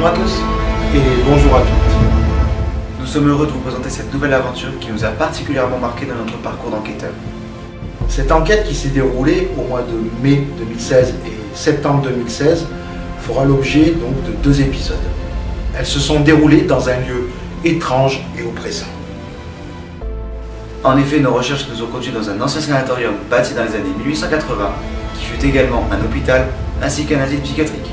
Bonjour à tous et bonjour à toutes. Nous sommes heureux de vous présenter cette nouvelle aventure qui nous a particulièrement marqué dans notre parcours d'enquêteur. Cette enquête qui s'est déroulée au mois de mai 2016 et septembre 2016 fera l'objet donc de 2 épisodes. Elles se sont déroulées dans un lieu étrange et oppressant. En effet, nos recherches nous ont conduits dans un ancien sanatorium bâti dans les années 1880 qui fut également un hôpital ainsi qu'un asile psychiatrique.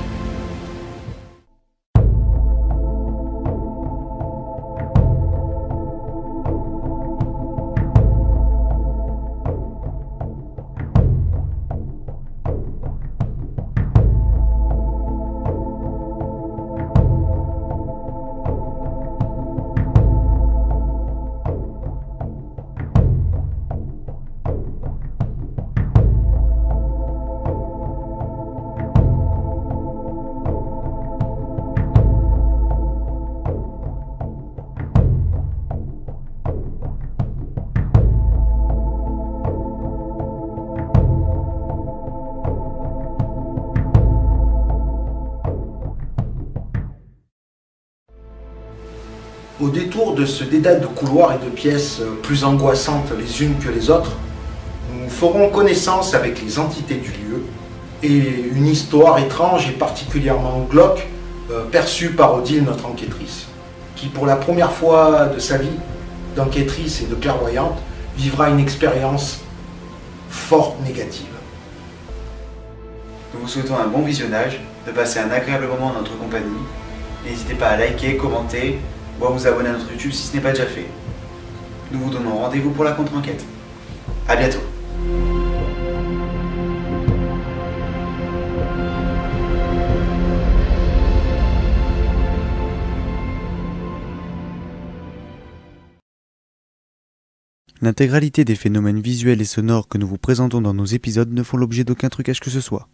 Au détour de ce dédale de couloirs et de pièces plus angoissantes les unes que les autres, nous ferons connaissance avec les entités du lieu et une histoire étrange et particulièrement glauque perçue par Odile, notre enquêtrice, qui pour la première fois de sa vie d'enquêtrice et de clairvoyante vivra une expérience fort négative. Nous vous souhaitons un bon visionnage, de passer un agréable moment en notre compagnie. N'hésitez pas à liker, commenter ou à vous abonner à notre YouTube si ce n'est pas déjà fait. Nous vous donnons rendez-vous pour la contre-enquête. A bientôt. L'intégralité des phénomènes visuels et sonores que nous vous présentons dans nos épisodes ne font l'objet d'aucun trucage que ce soit.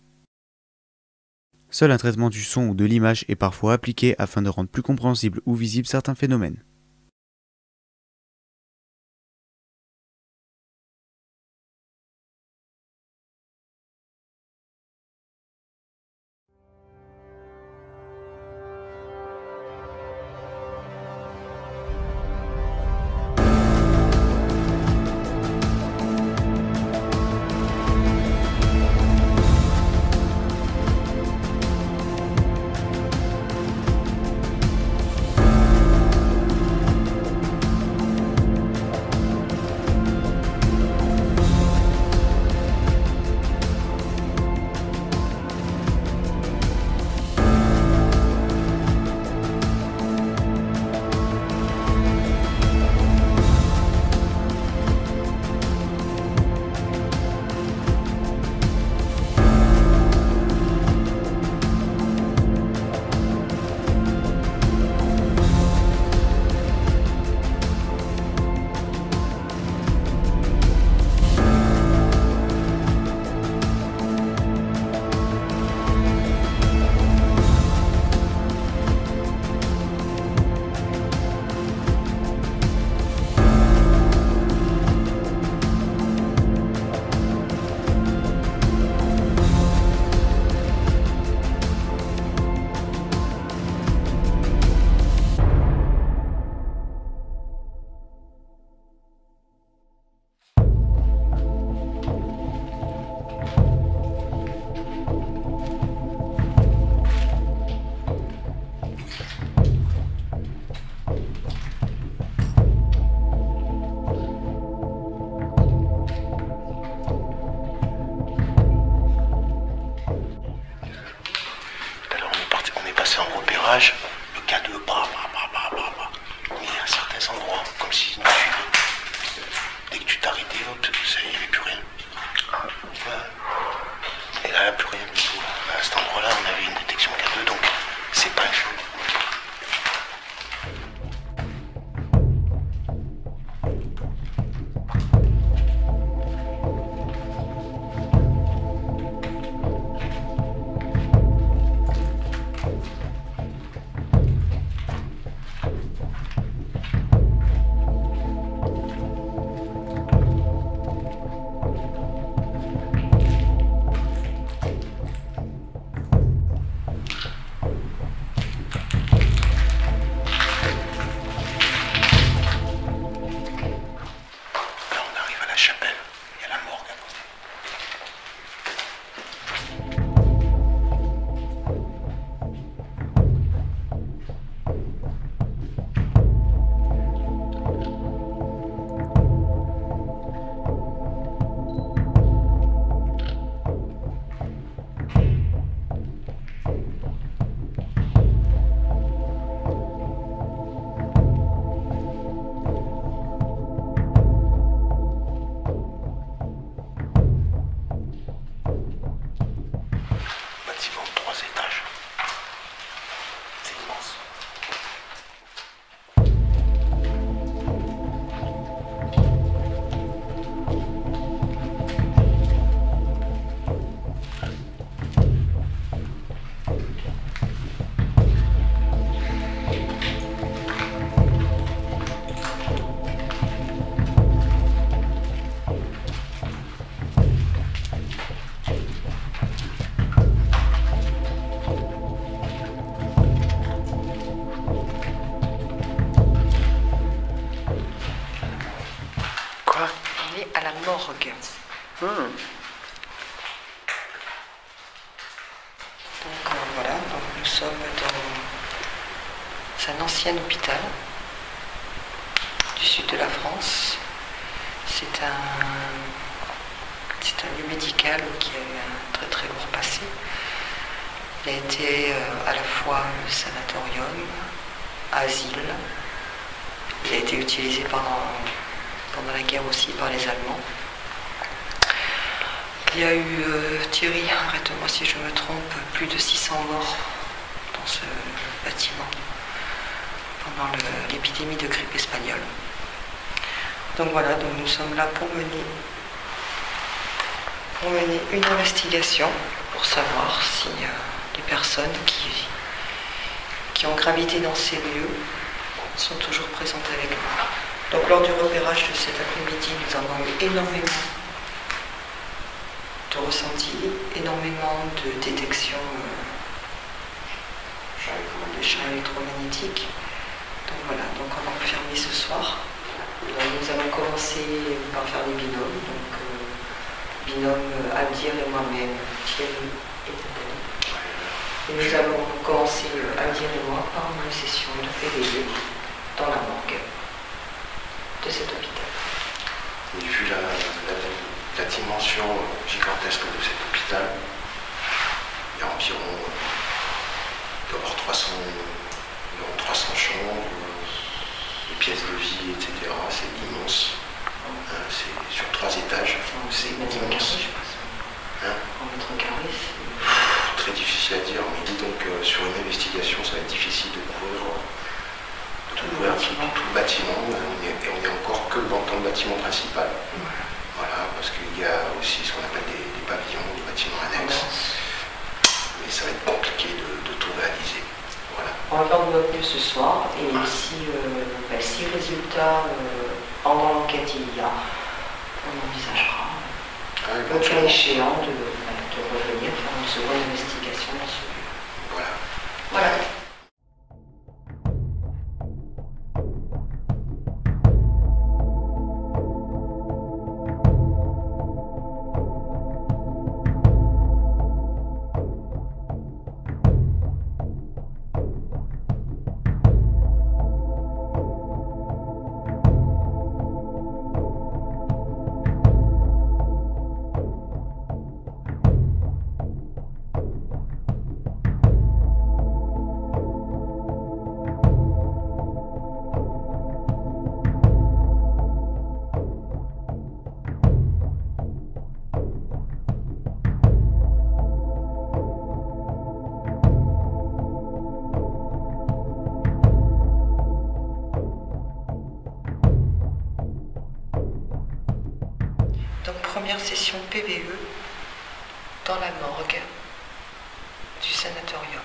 Seul un traitement du son ou de l'image est parfois appliqué afin de rendre plus compréhensibles ou visibles certains phénomènes. Le K2, il y a certains endroits, comme si nous suivait. Dès que tu t'arrêtais, hop, ça y est, il n'y avait plus rien. Et là, il n'y a plus rien du tout. À cet endroit-là, on avait une détection K2, donc c'est pas chaud. bâtiment de 3 étages. C'est immense. On est à la morgue. Donc voilà, donc nous sommes dans un ancien hôpital du sud de la France. C'est un lieu médical qui a eu un très très lourd passé. Il a été à la fois sanatorium, asile. Il a été utilisé pendant la guerre aussi par les Allemands. Il y a eu, Thierry, arrête-moi si je me trompe, plus de 600 morts dans ce bâtiment pendant l'épidémie de grippe espagnole. Donc voilà, donc nous sommes là pour mener une investigation pour savoir si les personnes qui ont gravité dans ces lieux sont toujours présentes avec nous. Donc lors du repérage de cet après-midi, nous avons eu énormément de ressentis, énormément de détections des champs électromagnétiques. Donc voilà, donc on a confirmé ce soir. Donc, nous allons commencer par faire des binômes. Donc binôme Abdir et moi-même, Thierry et Nathalie. Et nous allons commencer Abdir et moi par une session de PVE dans la morgue de cet hôpital. Et vu la dimension gigantesque de cet hôpital, il y a environ, d'abord 300 chambres, des pièces de vie, etc. C'est immense. C'est sur 3 étages. C'est immense. En mètre carré, Très difficile à dire, mais dis donc sur une investigation, ça va être difficile de couvrir tout le bâtiment, et on est encore que dans le bâtiment principal. Voilà, parce qu'il y a aussi ce qu'on appelle des pavillons, des bâtiments annexes. Mais ça va être compliqué de tout réaliser. Voilà. On va faire de notre mieux ce soir, et si résultat pendant l'enquête il y a, on envisagera le cas échéant de revenir faire une seconde investigation dans ce lieu. Voilà. Donc première session PVE dans la morgue du sanatorium.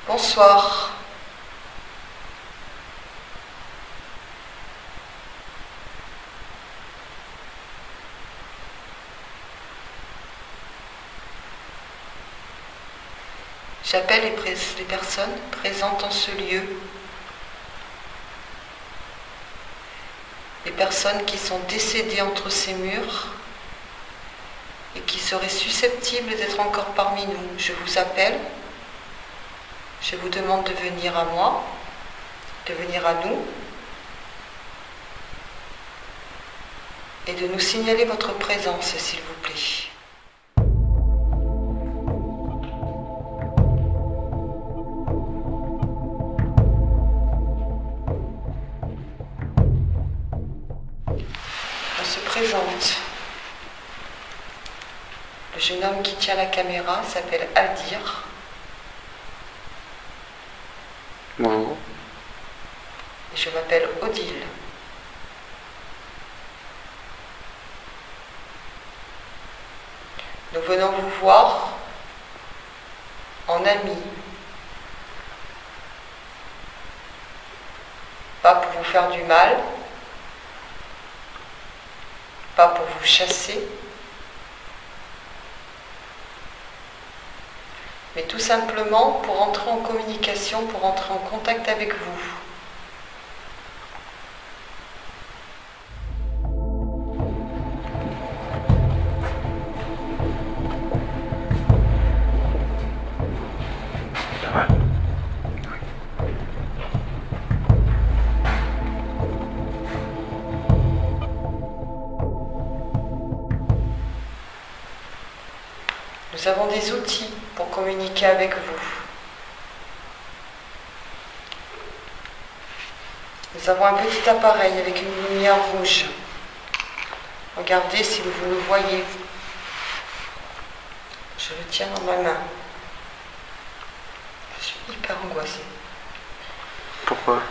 Bonsoir. J'appelle les personnes présentes en ce lieu, les personnes qui sont décédées entre ces murs et qui seraient susceptibles d'être encore parmi nous. Je vous appelle, je vous demande de venir à moi, de venir à nous et de nous signaler votre présence, s'il vous plaît. se présente. Le jeune homme qui tient la caméra s'appelle Aldir. Bonjour. Et je m'appelle Odile. Nous venons vous voir en amis. Pas pour vous faire du mal, pas pour vous chasser, mais tout simplement pour entrer en communication, pour entrer en contact avec vous. Nous avons des outils pour communiquer avec vous. Nous avons un petit appareil avec une lumière rouge. Regardez si vous le voyez. Je le tiens dans ma main. Je suis hyper angoissée. Pourquoi?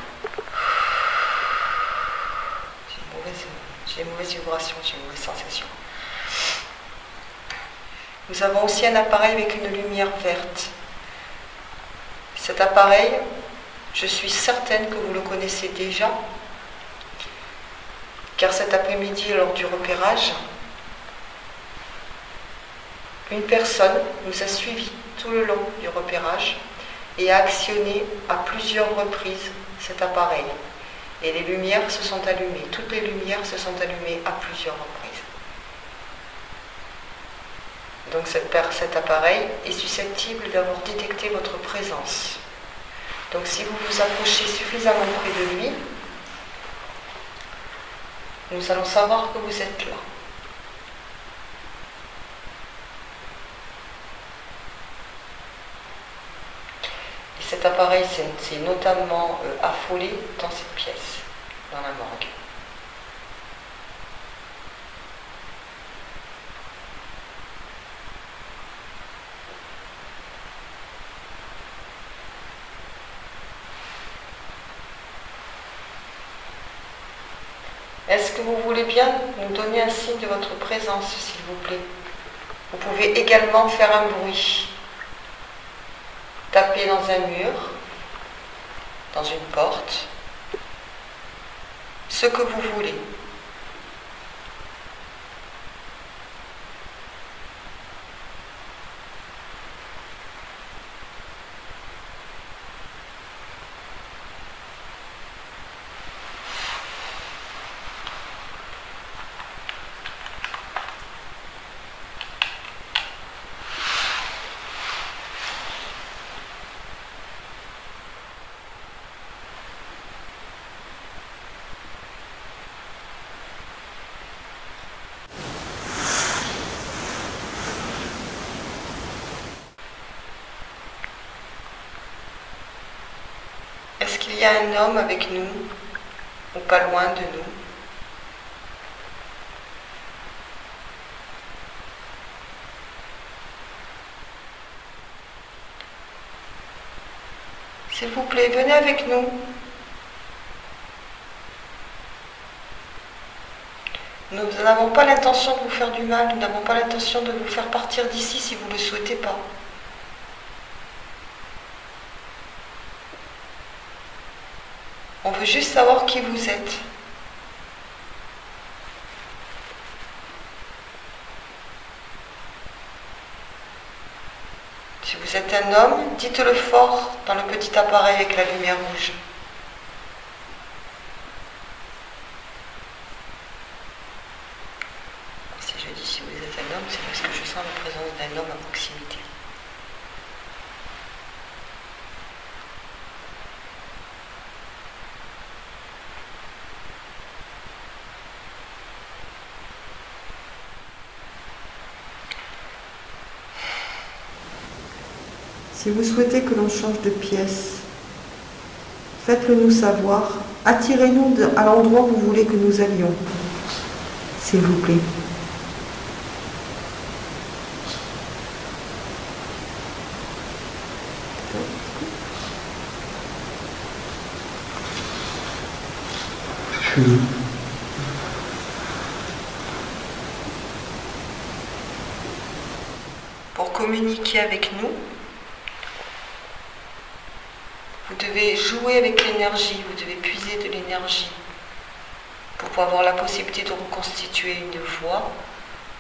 J'ai une mauvaise vibration, j'ai une mauvaise sensation. Nous avons aussi un appareil avec une lumière verte. Cet appareil, je suis certaine que vous le connaissez déjà, car cet après-midi, lors du repérage, une personne nous a suivis tout le long du repérage et a actionné à plusieurs reprises cet appareil. Et les lumières se sont allumées, toutes les lumières se sont allumées à plusieurs reprises. Donc cet appareil est susceptible d'avoir détecté votre présence. Donc si vous vous approchez suffisamment près de lui, nous allons savoir que vous êtes là. Et cet appareil s'est notamment affolé dans cette pièce, dans la morgue. Est-ce que vous voulez bien nous donner un signe de votre présence, s'il vous plaît? Vous pouvez également faire un bruit. Taper dans un mur, dans une porte, ce que vous voulez. Est-ce qu'il y a un homme avec nous, ou pas loin de nous? S'il vous plaît, venez avec nous. Nous n'avons pas l'intention de vous faire du mal, nous n'avons pas l'intention de vous faire partir d'ici si vous ne le souhaitez pas. On veut juste savoir qui vous êtes. Si vous êtes un homme, dites-le fort dans le petit appareil avec la lumière rouge. Si je dis si vous êtes un homme, c'est parce que je sens la présence d'un homme à proximité. Si vous souhaitez que l'on change de pièce, faites-le nous savoir. Attirez-nous à l'endroit où vous voulez que nous allions. s'il vous plaît. Pour communiquer avec nous, vous devez jouer avec l'énergie, vous devez puiser de l'énergie pour pouvoir avoir la possibilité de reconstituer une voix,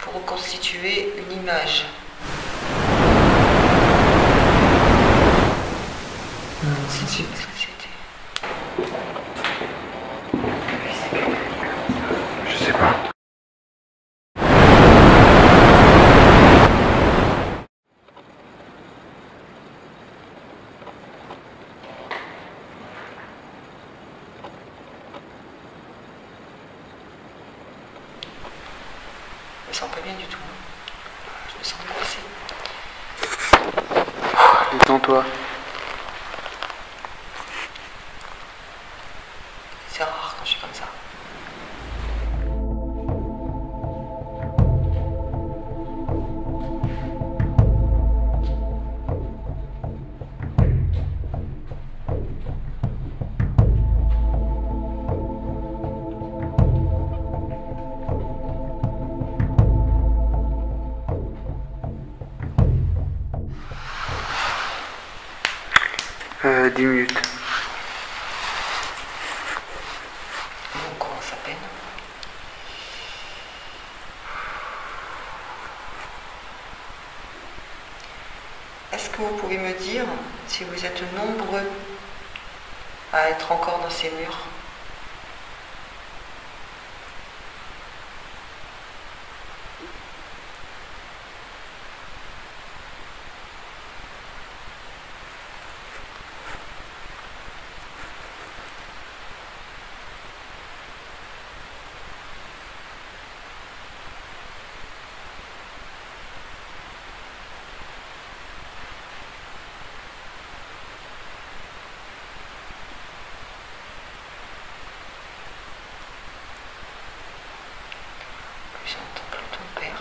pour reconstituer une image. Je sais pas. Je me sens pas bien du tout. Je me sens angoissée. Détends-toi. C'est rare quand je suis comme ça. Euh, 10 minutes. On commence à peine. Est-ce que vous pouvez me dire si vous êtes nombreux à être encore dans ces murs? J'entends plus ton père.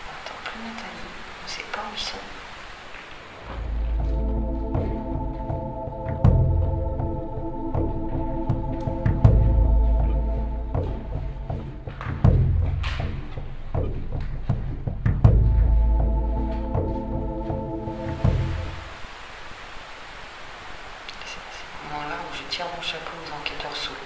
J'entends plus Nathalie. On ne sait pas où ils sont. C'est à ce moment-là où je tire mon chapeau aux enquêteurs sous l'eau.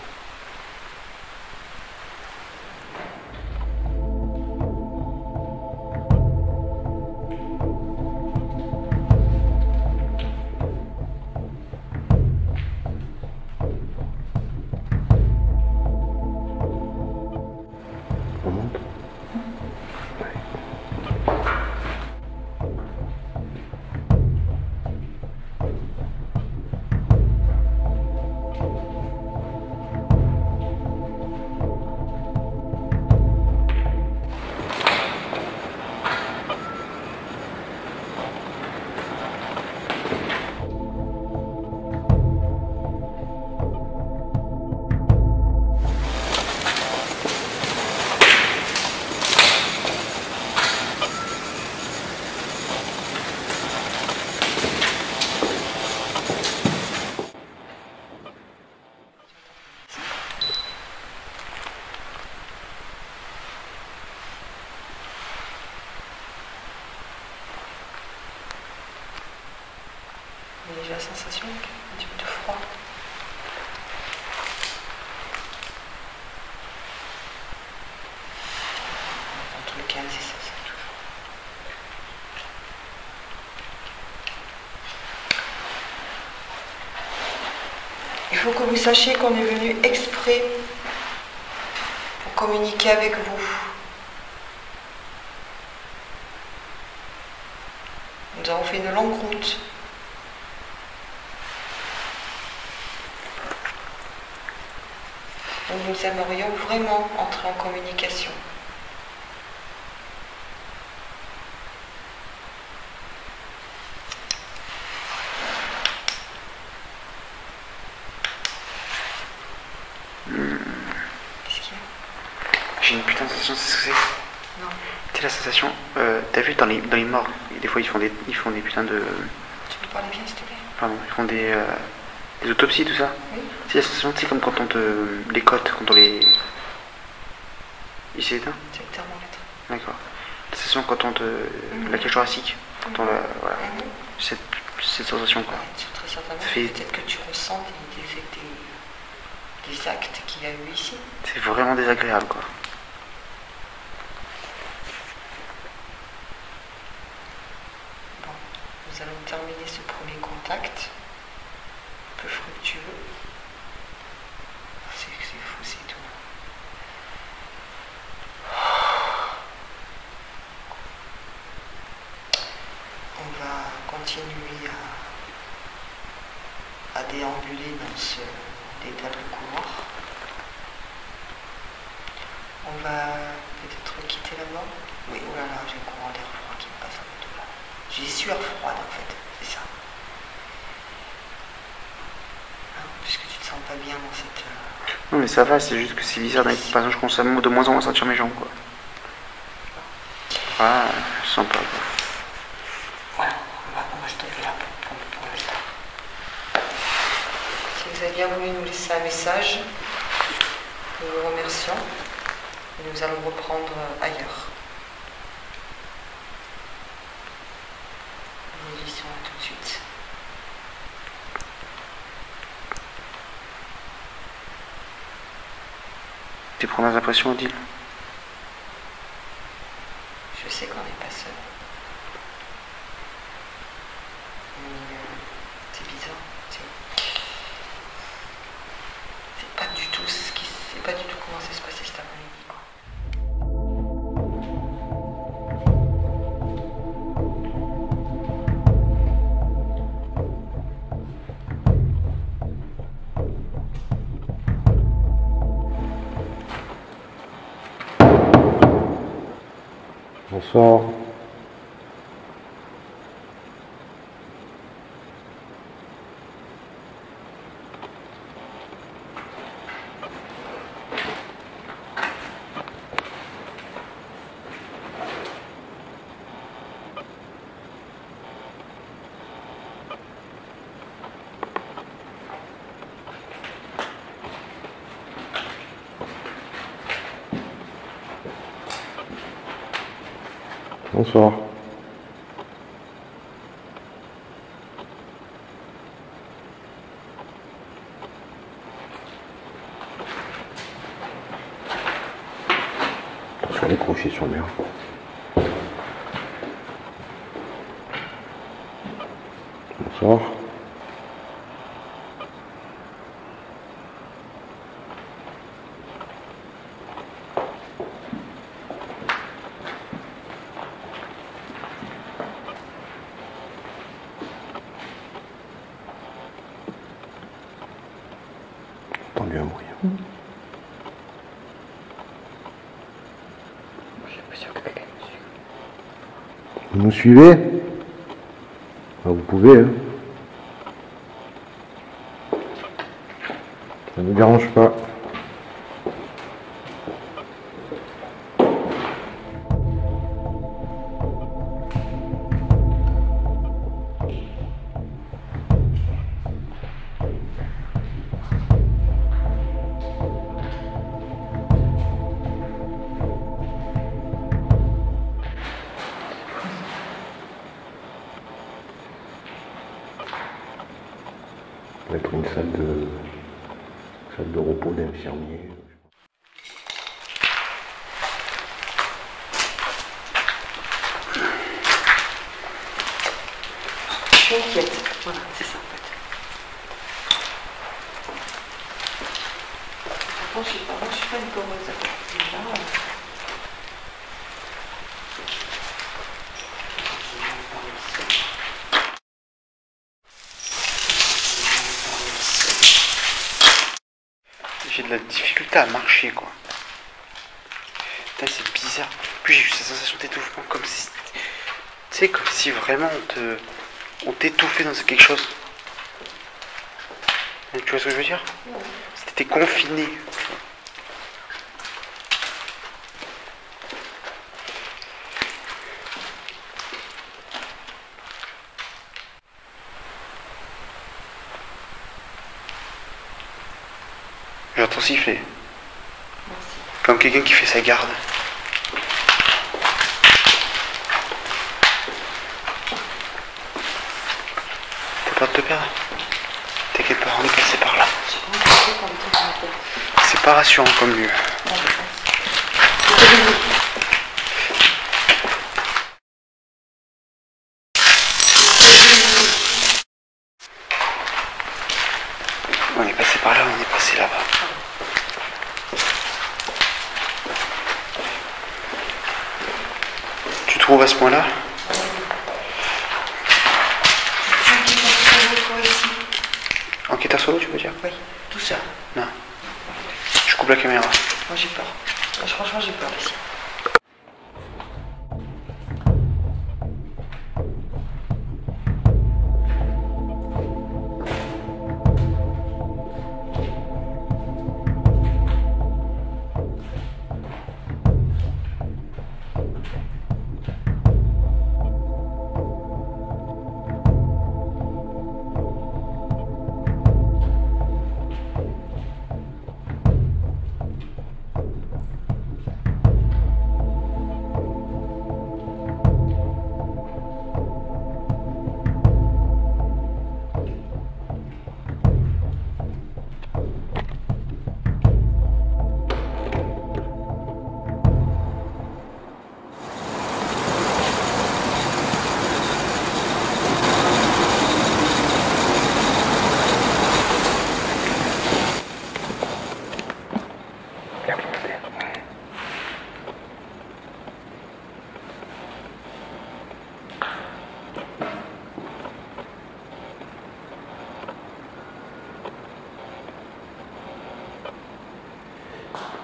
J'ai la sensation un petit peu de froid. Dans tous les cas, c'est ça, c'est toujours. Il faut que vous sachiez qu'on est venu exprès pour communiquer avec vous. Nous avons fait une longue route. Nous aimerions vraiment entrer en communication. Qu'est-ce qu'il y a ? J'ai une putain de sensation, c'est ce que c'est? Non. Tu sais la sensation, t'as vu dans les morts, des fois ils font des putains de... Tu peux parler bien, s'il te plaît? Pardon, ils font des autopsies, tout ça. Oui. C'est la sensation, tu sais, comme quand on te... les cotes, quand on les... Il s'est éteint? C'est le thermomètre. D'accord. La sensation quand on te... la cage thoracique, quand on la... Voilà. Cette sensation, quoi. Ouais, très certainement. Ça fait- Peut-être que tu ressens des actes qu'il y a eu ici. C'est vraiment désagréable, quoi. Bon, nous allons terminer ce premier contact. Un peu fructueux. C'est fou, c'est tout. On va continuer à déambuler dans ce état de couloir. On va peut-être quitter la mort. Oui, oh là là, j'ai un courant d'air froid qui me passe un peu tout là. J'ai sueur froide en fait, c'est ça. Hein, puisque tu te sens pas bien dans cette... Non mais ça va, c'est juste que c'est bizarre. Par exemple, je commence de moins en moins à sentir mes jambes, quoi. Ah, je sens pas, quoi. Voilà, on va stopper là pour l'instant. Si vous avez bien voulu nous laisser un message, nous vous remercions et nous allons reprendre ailleurs. Nous vous disons à tout de suite. Tes premières impressions, Odile? Je sais qu'on n'est pas seul. Mais c'est bizarre. C'est pas du tout c'est pas du tout comment ça se passait cet après-midi, quoi. Bonsoir. Bonsoir. Attention, les crochets sur le mur. Bonsoir. Entendu un bruit. Vous nous suivez? Ah, vous pouvez, hein. Ça ne me dérange pas. Ça va être une salle de repos d'infirmier. Inquiète, voilà, c'est ça en fait. Moi, je suis pas une poreuse, déjà. J'ai de la difficulté à marcher, quoi. Putain, c'est bizarre. Puis j'ai eu cette sensation d'étouffement, comme si... Tu sais, comme si vraiment on t'étouffait dans quelque chose. Tu vois ce que je veux dire? C'était confiné. regarde ton sifflet. Merci. Comme quelqu'un qui fait sa garde. T'as peur de te perdre? T'inquiète pas, on est passé par là. J'ai pas envie de quand même dans ma tête. C'est pas rassurant comme lieu. Non, je pense. C'était venu. On est passé par là, on est passé là-bas. Tu trouves à ce point-là? Enquêteur solo, tu veux dire? Oui, tout ça. Non. Je coupe la caméra. Moi j'ai peur. Moi, franchement j'ai peur ici.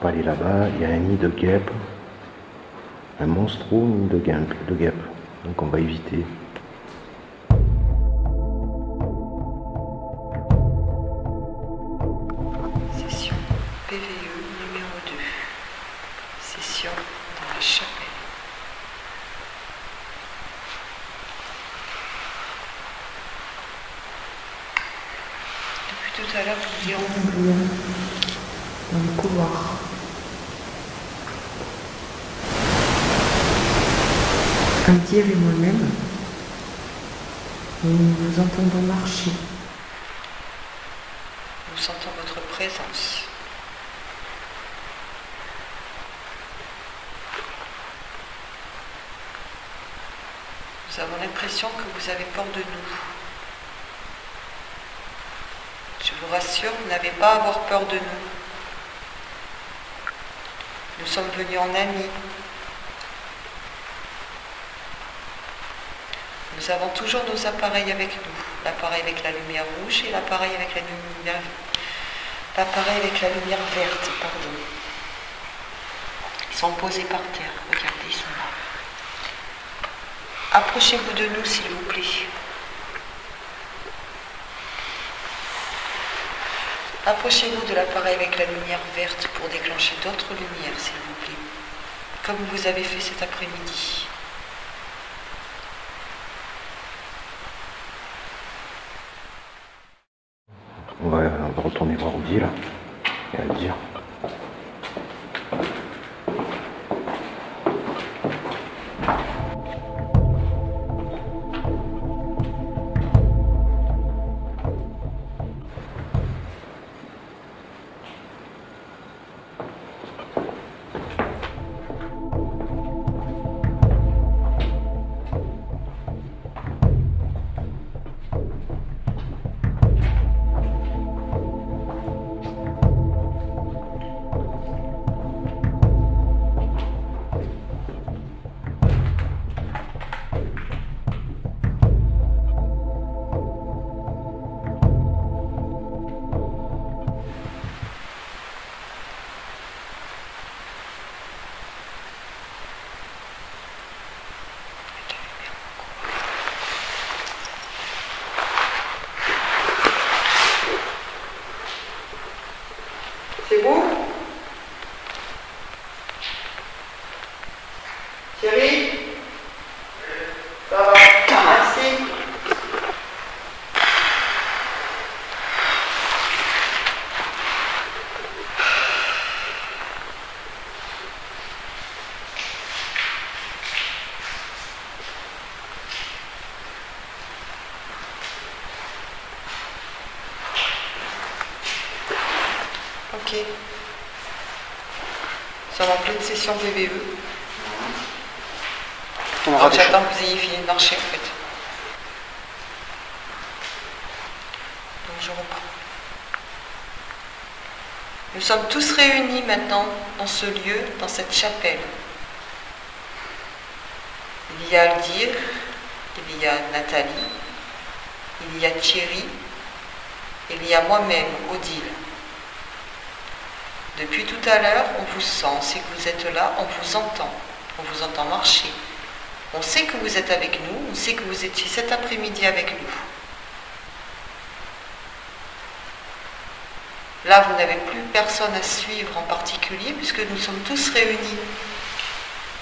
On va aller là-bas, il y a un nid de guêpes, un monstro nid de guêpes, donc on va éviter. Session PVE numéro 2. Session dans la chapelle. Depuis tout à l'heure, nous déambulons dans le couloir. Aldir et moi-même, nous nous entendons marcher. Nous sentons votre présence. Nous avons l'impression que vous avez peur de nous. Je vous rassure, vous n'avez pas à avoir peur de nous. Nous sommes venus en amis. Nous avons toujours nos appareils avec nous. L'appareil avec la lumière rouge et l'appareil avec la lumière verte, pardon. Ils sont posés par terre. Regardez, ils sont là. Approchez-vous de nous, s'il vous plaît. Approchez-vous de l'appareil avec la lumière verte pour déclencher d'autres lumières, s'il vous plaît. Comme vous avez fait cet après-midi. On va retourner voir Audi là, et Aldir. Ok. Nous sommes en pleine session VVE. On aura Donc des j'attends que vous ayez fini de marcher en fait. Donc je reprends. Nous sommes tous réunis maintenant dans ce lieu, dans cette chapelle. Il y a Aldir, il y a Nathalie, il y a Thierry, il y a moi-même, Odile. Depuis tout à l'heure, on vous sent, on sait que vous êtes là, on vous entend marcher. On sait que vous êtes avec nous, on sait que vous étiez cet après-midi avec nous. Là, vous n'avez plus personne à suivre en particulier puisque nous sommes tous réunis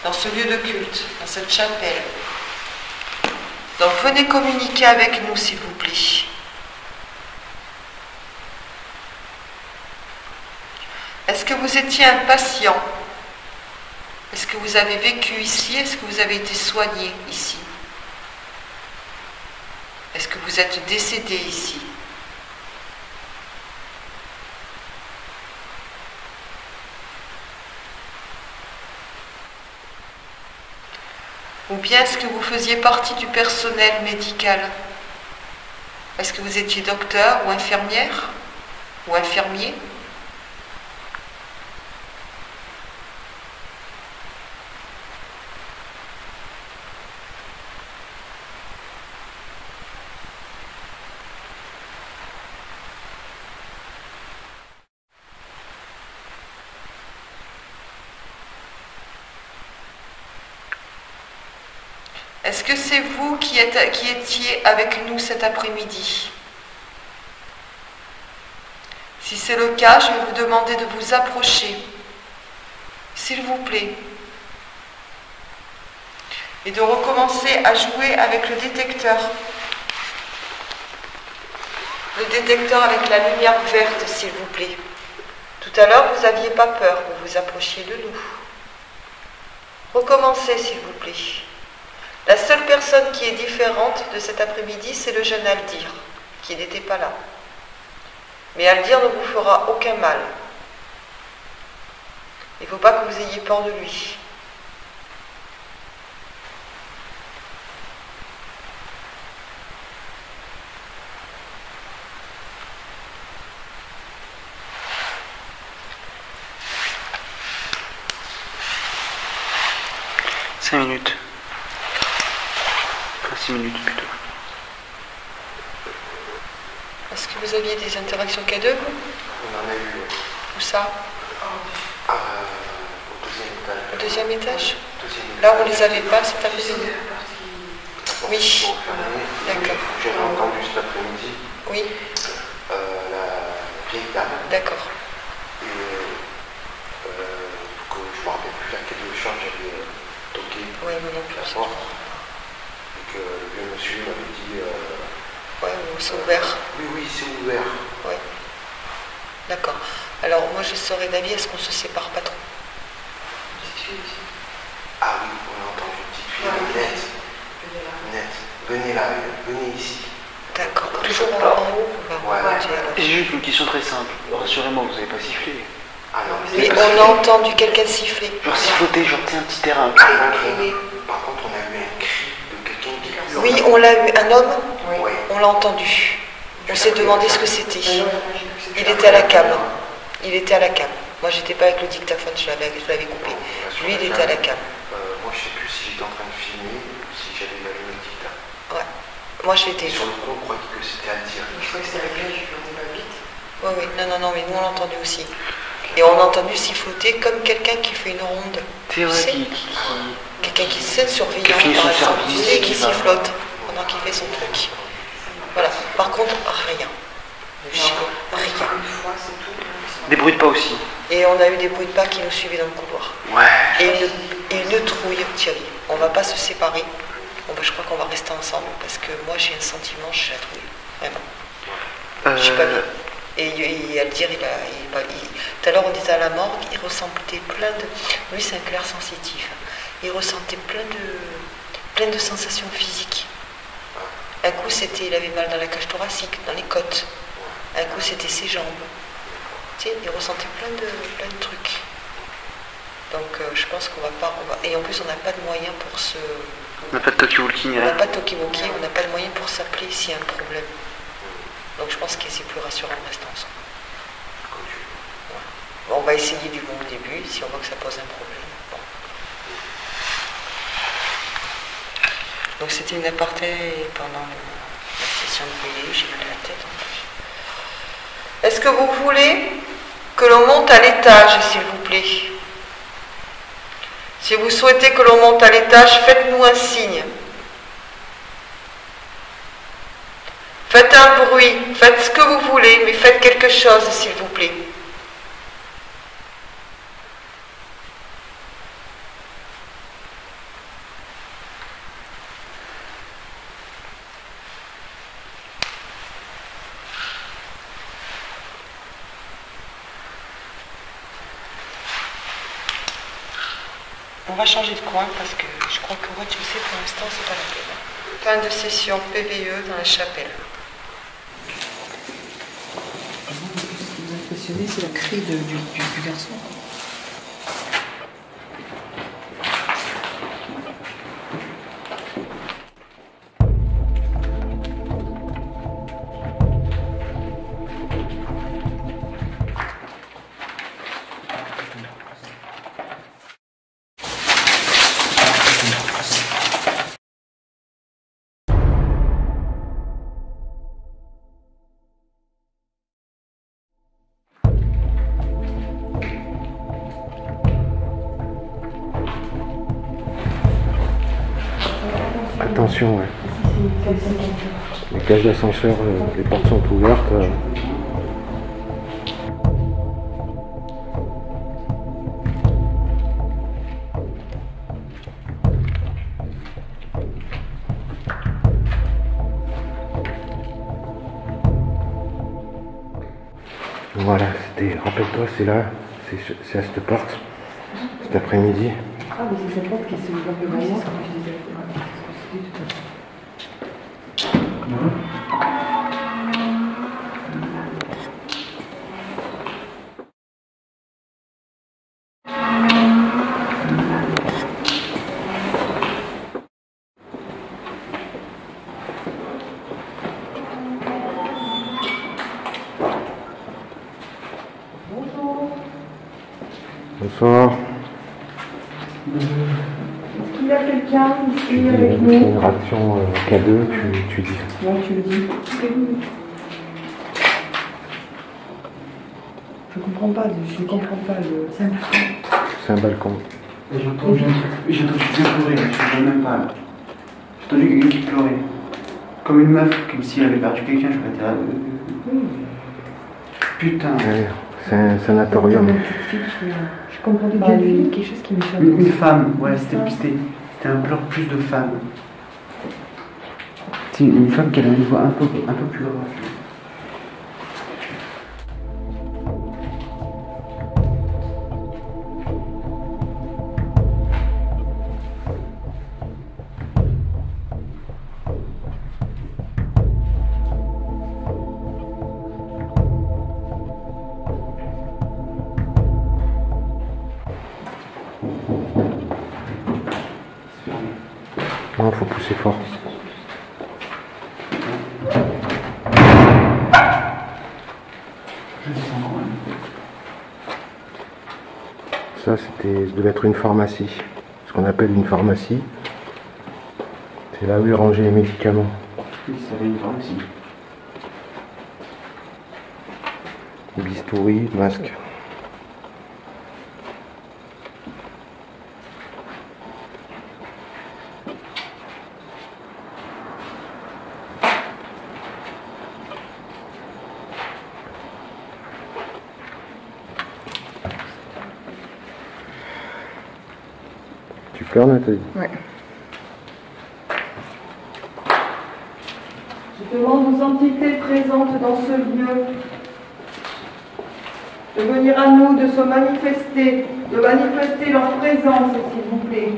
dans ce lieu de culte, dans cette chapelle. Donc venez communiquer avec nous s'il vous plaît. Est-ce que vous étiez impatient? Est-ce que vous avez vécu ici? Est-ce que vous avez été soigné ici? Est-ce que vous êtes décédé ici? Ou bien est-ce que vous faisiez partie du personnel médical? Est-ce que vous étiez docteur ou infirmière ou infirmier? Est-ce que c'est vous qui étiez avec nous cet après-midi? Si c'est le cas, je vais vous demander de vous approcher, s'il vous plaît, et de recommencer à jouer avec le détecteur. Le détecteur avec la lumière verte, s'il vous plaît. Tout à l'heure, vous n'aviez pas peur, vous vous approchiez de nous. Recommencez, s'il vous plaît. La seule personne qui est différente de cet après-midi, c'est le jeune Aldir, qui n'était pas là. Mais Aldir ne vous fera aucun mal. Il ne faut pas que vous ayez peur de lui. Cinq minutes. 6 minutes plutôt. Est-ce que vous aviez des interactions qu'à deux, vous? On en a eu. Où ça? Au deuxième étage. Au deuxième étage? Deuxième Là, étage. on les avait pas cet après-midi? Oui. D'accord. J'avais entendu cet après-midi Oui. La vieille dame. D'accord. Et que je ne me rappelle plus à quelle chambre j'avais toqué Oui, mais non plus. la porte. Et que le vieux monsieur m'avait dit. Oui, c'est ouvert. Oui, c'est ouvert. Oui. D'accord. Alors, moi, je serais d'avis, est-ce qu'on se sépare pas trop? Ah oui, on a entendu une petite fille nette. Nette. Venez là, venez ici. D'accord. Toujours en haut? Ouais. J'ai juste une question très simple. Rassurez-moi, vous n'avez pas sifflé. Ah non, Mais on a entendu quelqu'un siffler. Genre siffloter, genre un petit terrain. Par contre, on a eu un cri de quelqu'un qui hurle. Oui, on l'a eu. Un homme? Ouais. On l'a entendu. On s'est demandé ce que c'était. Il était à la cam. Il était à la cam. Moi, j'étais pas avec le dictaphone, je l'avais coupé. Lui, il était à la cam. Moi, je sais plus si j'étais en train de filmer ou si j'avais allumé le dictaphone. Ouais. Moi, j'étais. Sur le coup, on croyait que c'était à dire. Je crois que c'était avec lui, je faisais pas vite. Oui, oui. Non, mais nous, on l'a entendu aussi. Et on a entendu siffloter comme quelqu'un qui fait une ronde. C'est vrai Quelqu'un qui sait surveillant, Qui finit son par exemple, service, tu sais, qui qui va. sifflote pendant qu'il fait son truc. Voilà. Par contre, rien. Rien. Débrouille pas aussi. Et on a eu des bruits de pas qui nous suivaient dans le couloir. Ouais. Et une trouille, Thierry. On va pas se séparer. Je crois qu'on va rester ensemble parce que moi j'ai un sentiment, j'ai la trouille. Vraiment. Je suis pas bien. Et à le dire, tout à l'heure on était à la morgue, il ressentait plein de. Lui c'est un clair sensitif. Il ressentait plein de sensations physiques. Un coup il avait mal dans la cage thoracique, dans les côtes. Un coup c'était ses jambes. Tu sais, il ressentait plein de trucs. Donc je pense qu'on va pas... Et en plus, on n'a pas de moyens pour se... On n'a pas de talkie-walkie, On n'a pas de talkie-walkie, on n'a pas de moyens pour s'appeler s'il y a un problème. Donc je pense que c'est plus rassurant de rester ensemble. Voilà. Bon, on va essayer du bon au début, si on voit que ça pose un problème. Bon. Donc c'était une aparté pendant la session de brûlée, j'ai mal à la tête en plus. Est-ce que vous voulez que l'on monte à l'étage, s'il vous plaît? Si vous souhaitez que l'on monte à l'étage, faites-nous un signe. Faites un bruit, faites ce que vous voulez, mais faites quelque chose, s'il vous plaît. On va changer de coin parce que je crois qu'au rez-de-chaussée, pour l'instant, c'est pas la peine. Fin de session PVE dans la chapelle. Ce qui m'a impressionné, c'est le cri du garçon. Attention, ouais. Les cages d'ascenseur, les portes sont ouvertes. Voilà, c'était, rappelle-toi, c'est là, c'est à cette porte, cet après-midi. Ah, mais c'est cette porte qui s'est ouverte devant moi. Bonsoir. Est-ce qu'il y a quelqu'un ici avec C'est nous? une réaction K2, tu dis. Non, tu le dis. Je comprends pas, je ne comprends pas le... C'est un balcon. C'est un balcon. J'ai entendu un truc, j'ai entendu quelqu'un pleurer, je ne sais même pas là. J'ai entendu quelqu'un qui pleurait. Comme une meuf, comme s'il avait perdu quelqu'un, j'aurais été là. Putain. Ouais, c'est un sanatorium. Je comprends pas quelque chose qui m'échappe. Une femme, ouais, c'était un pleur plus de femme. C'est une femme qui avait une voix un peu plus grave. Non, faut pousser fort. Je descends quand même. Ça, ça devait être une pharmacie. Ce qu'on appelle une pharmacie. C'est là où ils rangeaient les médicaments. Oui, ça avait une pharmacie. Bistouri, masque. Tu pleures, Nathalie? Ouais. Je demande aux entités présentes dans ce lieu de venir à nous, de se manifester, de manifester leur présence, s'il vous plaît.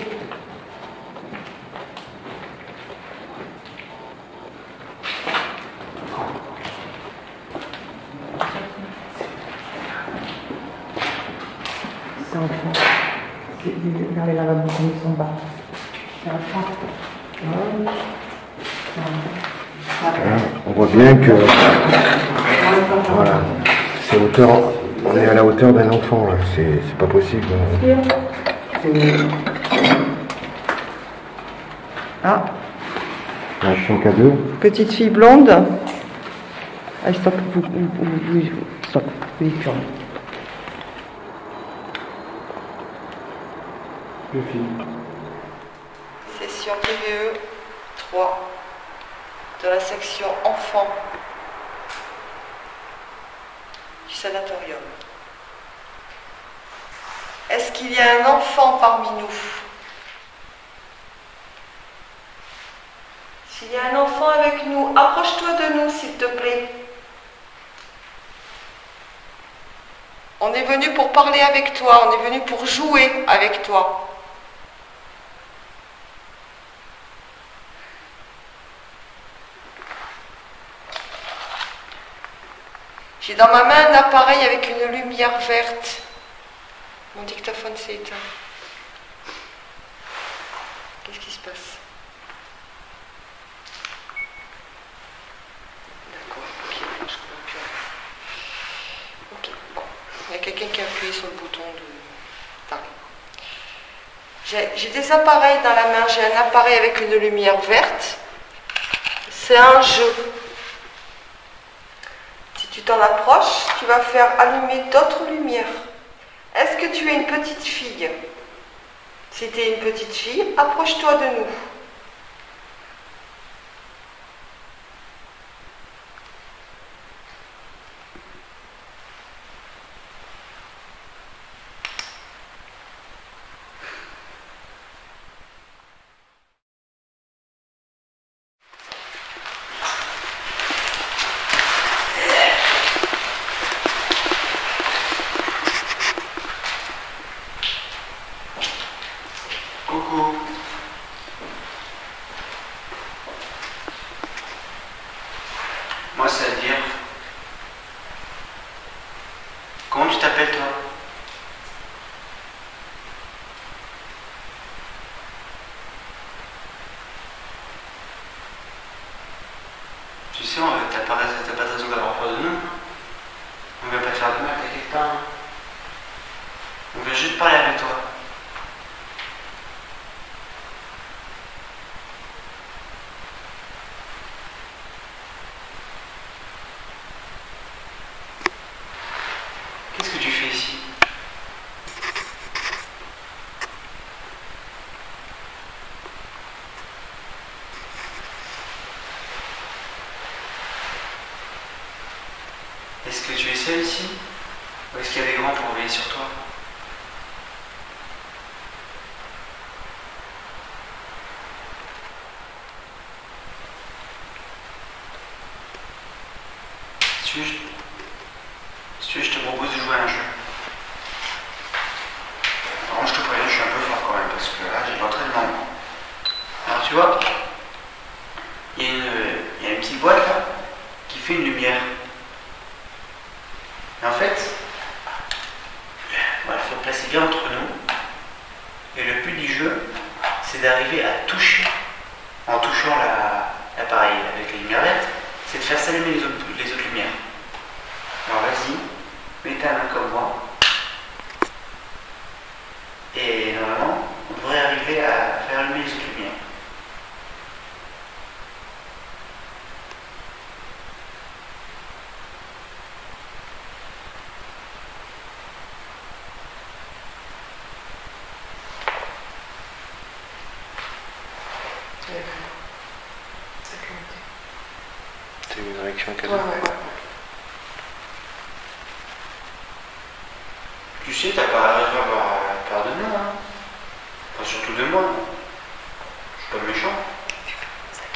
C'est enfant. C'est vers les lavabos comme ils sont bas. C'est enfant. On voit bien que voilà, c'est hauteur, on est à la hauteur d'un enfant là, c'est pas possible. Ah, Réaction K2. petite fille blonde. Ah, stop, stop, vous dites plus rien. Je filme. Session TVE 3 de la section enfants du sanatorium. Est-ce qu'il y a un enfant parmi nous? S'il y a un enfant avec nous, approche-toi de nous s'il te plaît. On est venu pour parler avec toi, on est venu pour jouer avec toi. J'ai dans ma main un appareil avec une lumière verte. Mon dictaphone s'est éteint. Qu'est-ce qui se passe? D'accord, ok, je comprends plus rien. Ok, bon. Il y a quelqu'un qui a appuyé sur le bouton de d'arrêt. J'ai des appareils dans la main. J'ai un appareil avec une lumière verte. C'est un jeu. Si tu t'en approches, tu vas faire allumer d'autres lumières. Est-ce que tu es une petite fille? Si tu es une petite fille, approche-toi de nous. Coucou. Moi, c'est à dire. Comment tu t'appelles, toi? Tu sais, t'as pas de raison d'avoir peur de nous. On va pas te faire de mal, t'inquiète pas. On veut juste parler avec toi. Qu'est-ce que tu fais ici? Est-ce que tu es seul ici? Ou est-ce qu'il y a des grands pour veiller sur toi? Si tu veux, je te propose de jouer à un jeu. Alors, je te préviens, je suis un peu fort quand même, parce que là, j'ai l'entraînement. Alors, tu vois, il y a une petite boîte là, qui fait une lumière. Et en fait, voilà, il faut le placer bien entre nous. Et le but du jeu, c'est d'arriver à toucher, en touchant l'appareil avec les lumières vertes, c'est de faire s'allumer les autres lumières. Alors vas-y, mets ta main comme moi. Et normalement, on devrait arriver à faire allumer les autres lumières. C'est une réaction K2. Ouais. Tu sais, t'as pas raison d'avoir peur de nous, hein. Enfin, surtout de moi. Je suis pas méchant.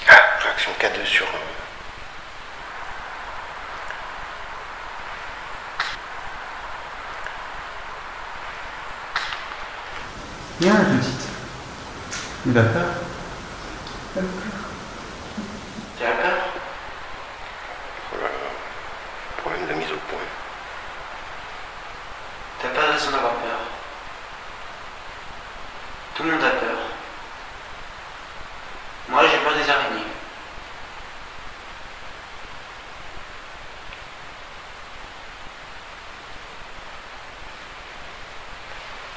Ah, réaction K2 sur... Viens, la petite. Il a peur. Tu as peur? Oh là là, problème de mise au point. T'as pas raison d'avoir peur. Tout le monde a peur. Moi, j'ai peur des araignées.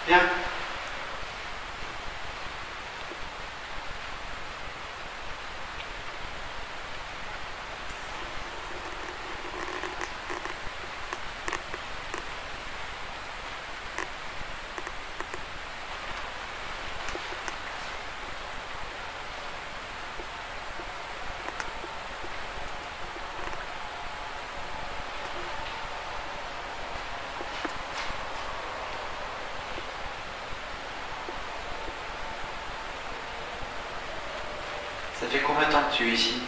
Viens. Ça fait combien de temps que tu es ici?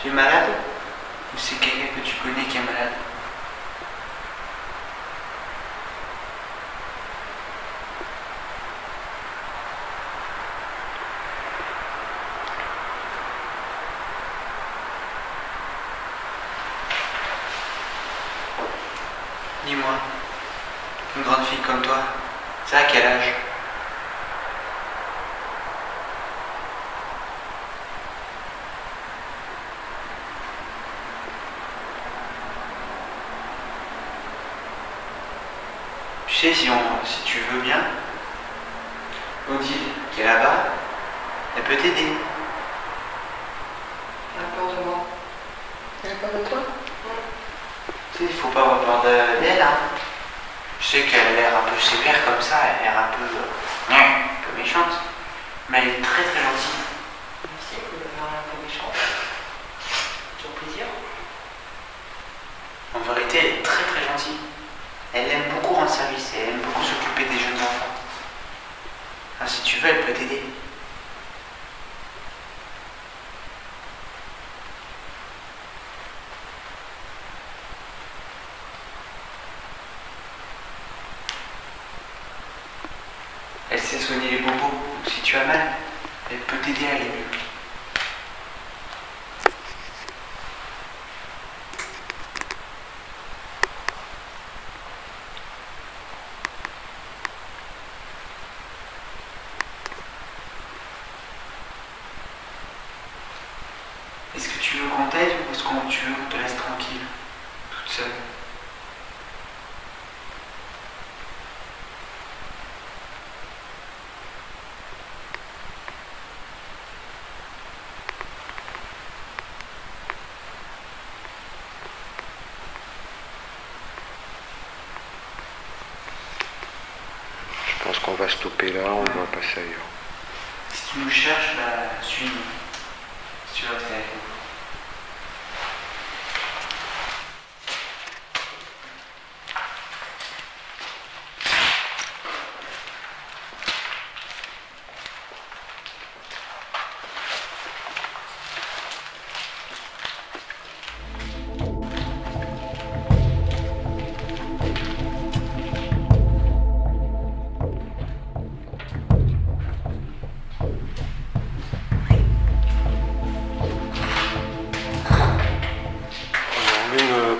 Tu es malade? Ou c'est quelqu'un que tu connais qui est malade? Dis-moi, une grande fille comme toi, c'est à quel âge? Tu sais, si tu veux bien, Odile, qui est là-bas, elle peut t'aider. Elle a peur de moi. Elle a peur de toi? Tu sais, il faut pas avoir peur d'elle, hein. Je sais qu'elle a l'air un peu sévère comme ça, elle a l'air un peu méchante, mais elle est très très gentille. Je sais que elle a l'air un peu méchante. Toujours plaisir. En vérité, elle est très très gentille. Elle aime beaucoup rendre service, elle aime beaucoup s'occuper des jeunes enfants. Alors, si tu veux, elle peut t'aider. Elle sait soigner les bobos, donc si tu as mal, elle peut t'aider à aller mieux. Est-ce que tu veux qu'on t'aide ou est-ce que tu veux qu'on te laisse tranquille, toute seule? Je pense qu'on va stopper là, on va passer ailleurs. Si tu nous cherches, bah, suis-nous. Si tu veux rester avec nous.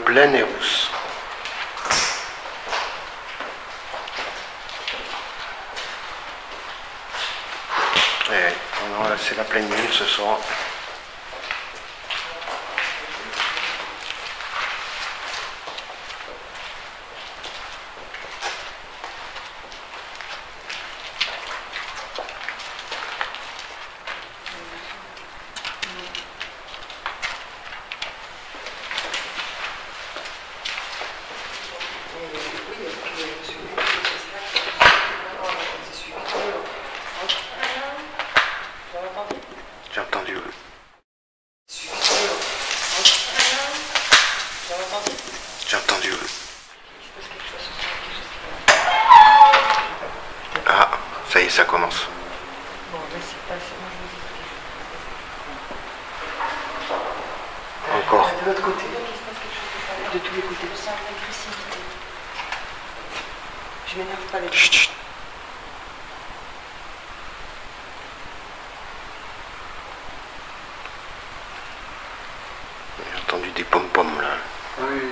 Pleine et rousse. Non, là c'est la pleine lune ce soir. J'ai entendu. J'ai entendu. Ah, ça y est, ça commence. Bon, là, c'est pas moi, je Encore. de l'autre côté. De tous les côtés. Je sens l'agressivité. Je m'énerve pas les Chut, chut. entendu des pom-poms là. Oui.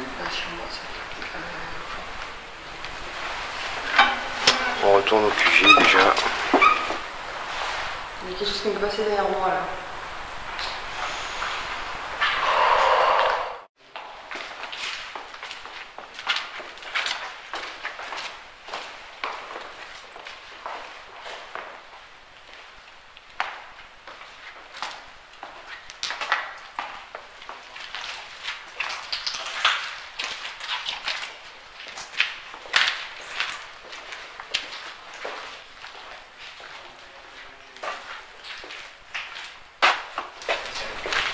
On retourne au QG déjà. Il y a quelque chose qui me passait derrière moi là.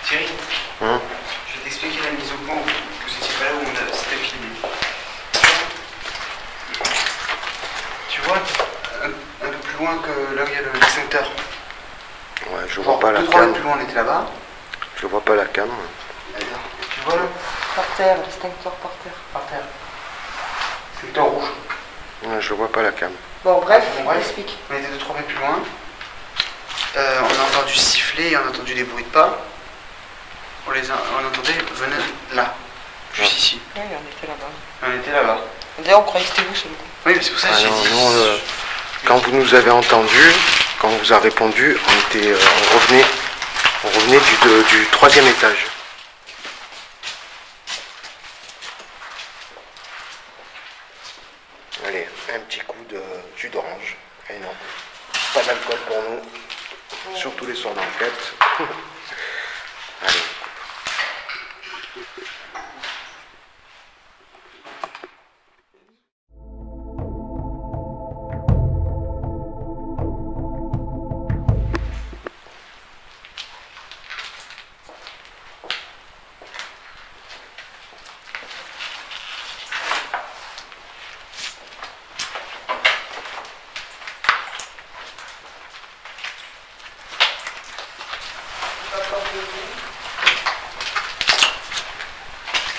Thierry, je vais t'expliquer la mise au point, que vous n'étiez pas là où c'était filmé. Tu vois, un peu plus loin que là où il y a l'extincteur. Ouais, je vois pas la 2-3 cam. mètres plus loin, on était là-bas. Je vois pas la cam. Tu vois là? Par terre, l'extincteur par terre. Par terre. Secteur rouge. Ouais, je vois pas la cam. Bon, bref, Bon, bref. explique. On était 2-3 mètres plus loin. On a entendu siffler et on a entendu des bruits de pas. On entendait venez là, juste ici. Oui, on était là-bas. On était là-bas. D'ailleurs, on croyait que c'était vous sur le coup. Oui, mais c'est pour ça que j'ai dit. Non, quand vous nous avez entendu, quand on vous a répondu, on revenait du 3e étage. Allez, un petit coup de jus d'orange. Et non, pas d'alcool pour nous, surtout les soirs d'enquête. Allez.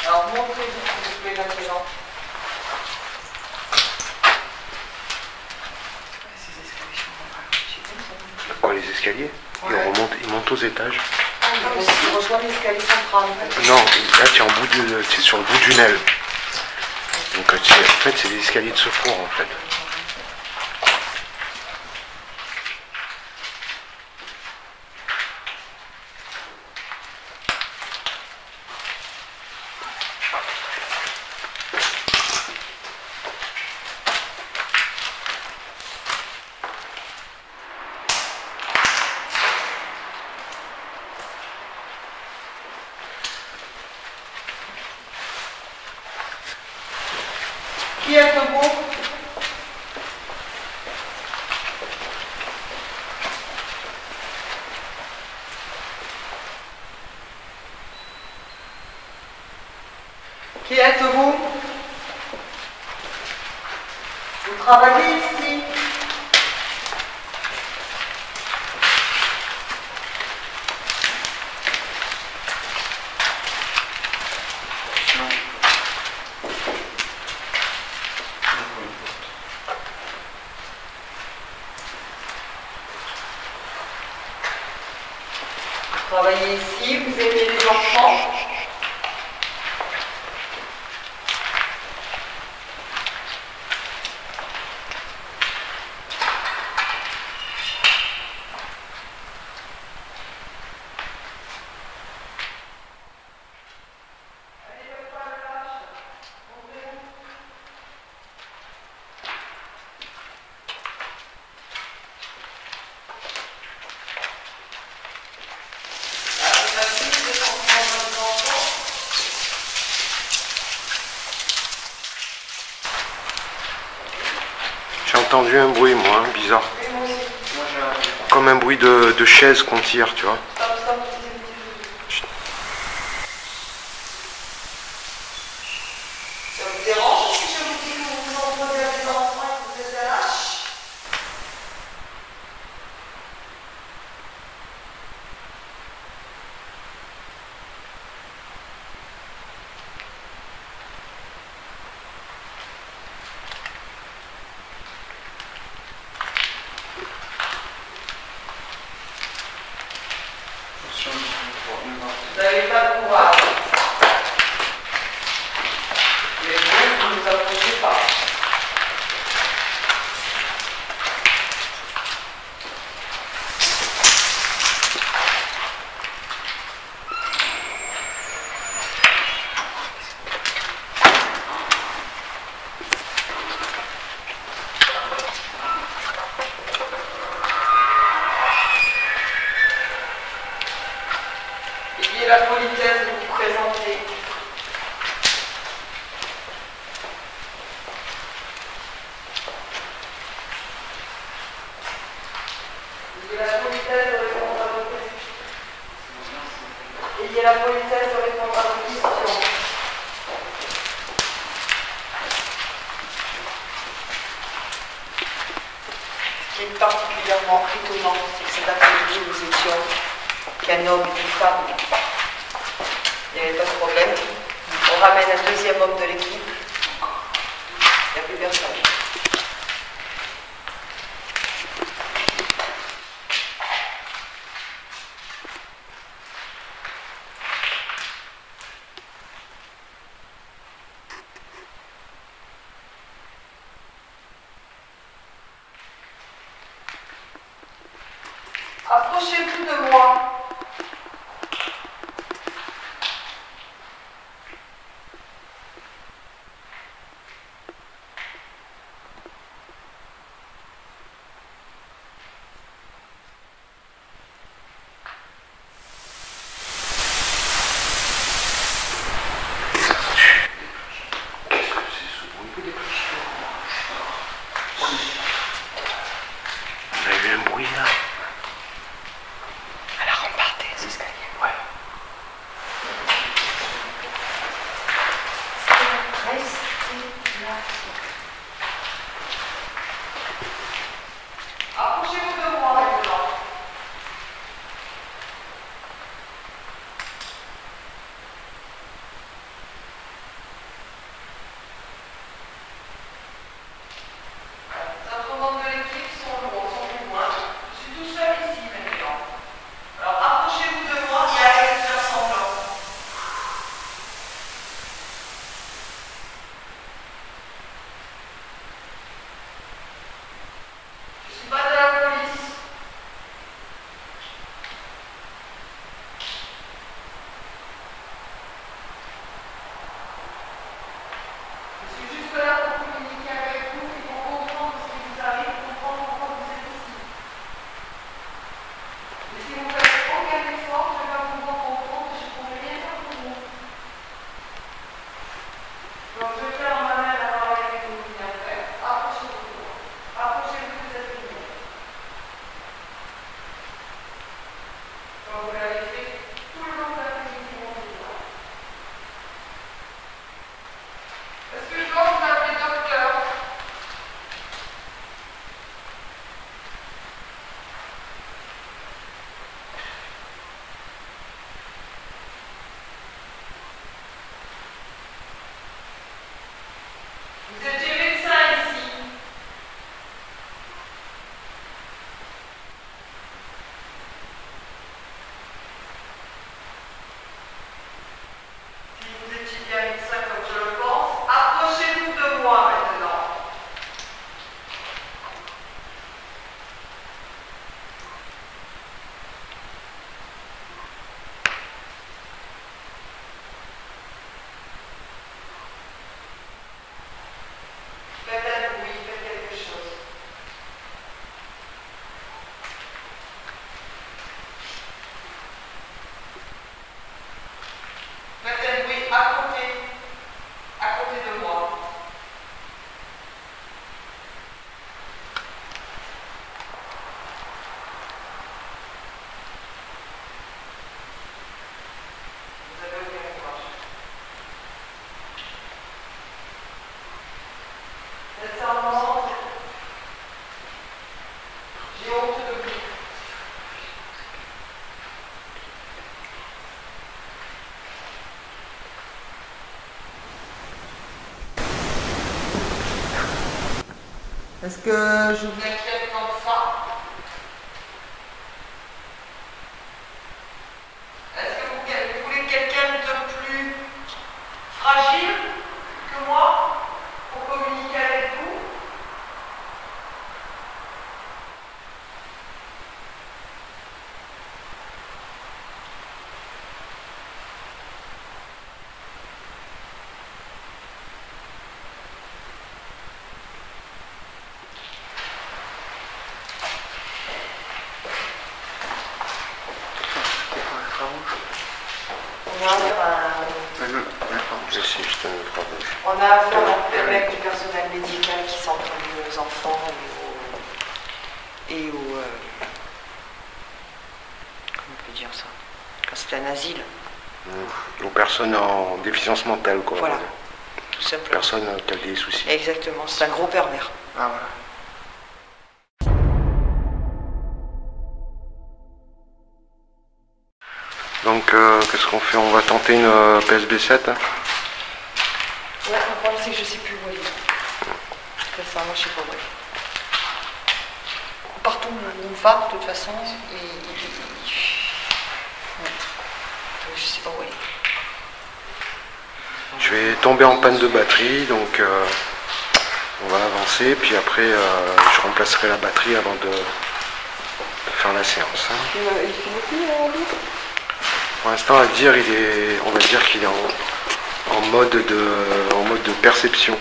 Alors, montrez-vous s'il vous plaît maintenant. Oh, les escaliers, ils montent aux étages. Ah, il rejoint l'escalier central. Non, là tu es sur le bout d'une aile. Donc en fait c'est des escaliers de secours en fait. Qui est debout? Qui êtes-vous? Vous travaillez ici? Vous travaillez ici, vous aimez les enfants? J'ai entendu un bruit moi, bizarre. Comme un bruit de chaise qu'on tire, tu vois. Ça vous dérange si je vous dis que vous vous entretenez à des enfants et que vous êtes un lâche? Vous n'avez pas de courage. Ayez la politesse de vous présenter. Ayez la politesse de répondre à vos questions. Ayez la politesse de répondre à vos questions. Ce qui est particulièrement étonnant, c'est que cet après-midi, nous étions qu'un homme et une femme. Il n'y avait pas de problème. On ramène un deuxième homme de l'équipe. Il n'y a plus personne. Approchez-vous de moi. Approchez-vous de moi maintenant. Les autres membres de l'équipe sont plus loin. Je suis tout seul ici maintenant. Alors approchez-vous de moi et arrêtez de faire semblant. Je ne suis pas de la police. Je suis juste là pour communiquer avec vous et pour comprendre ce qui vous arrive, comprendre pourquoi vous êtes ici. Mais si vous faites aucun effort, je ne vais pas pouvoir comprendre et je ne pourrai rien faire pour vous. Donc je vais faire ma main à parler avec vous, bien fait. Approchez-vous de moi. Approchez-vous de cette lumière. Comme vous l'avez fait tout le long de l'après-midi, mon vivant. Est-ce que je dois vous appeler docteur? Vous étiez médecin ici. Si vous étiez bien médecin comme je le pense, approchez-vous de moi maintenant. Faites un bruit, faites quelque chose. Faites un bruit à côté de moi. Vous avez aucun courage. Sincèrement, j'ai honte de vous. Est-ce que je vous inquiète comme ça? Est-ce que vous voulez quelqu'un de plus fragile que moi pour communiquer avec vous? On a affaire à un mec du personnel médical qui s'en prend aux enfants et aux comment on peut dire ça? Quand c'est un asile. Aux personnes en déficience mentale, quoi. Voilà, tout simplement. Personnes qui ont des soucis. Exactement, c'est un gros pervers. Ah voilà. Donc, qu'est-ce qu'on fait? On va tenter une PSB 7. Ouais, le problème c'est que je sais plus où elle est. Récemment, je sais pas où elle est. Partout où on va, de toute façon, ouais. Je sais pas où elle est. Je vais tomber en panne de batterie, donc on va avancer, puis après je remplacerai la batterie avant de faire la séance. Hein. Il fait beaucoup, Pour l'instant, on va dire qu'il est en mode de perception.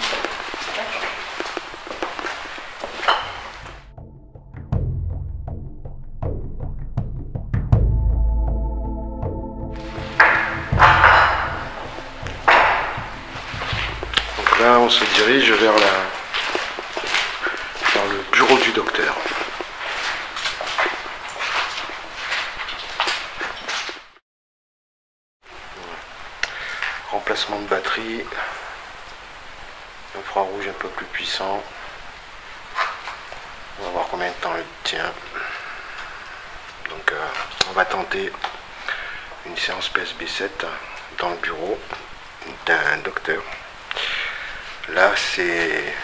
Donc là, on se dirige vers le bureau du docteur. Remplacement de batterie, infrarouge un peu plus puissant. On va voir combien de temps il tient. Donc on va tenter une séance PSB 7 dans le bureau d'un docteur. Là c'est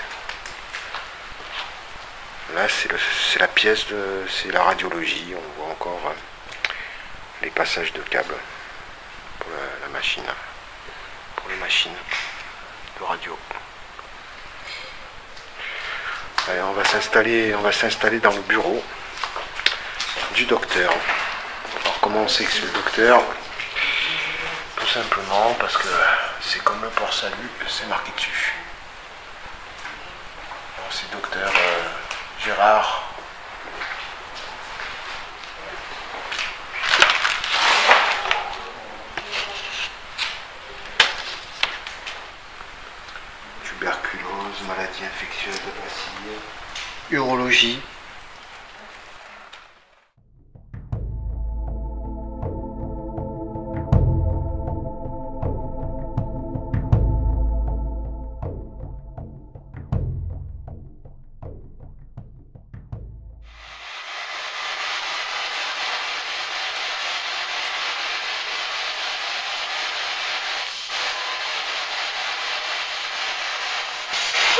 la pièce c'est la radiologie. On voit encore les passages de câbles pour la machine. Les machines de radio. Allez, on va s'installer dans le bureau du docteur. Alors comment on sait que c'est le docteur? Tout simplement parce que c'est comme le port salut, c'est marqué dessus. Alors, c'est docteur Gérard. Tuberculose, maladie infectieuse de bacille, urologie.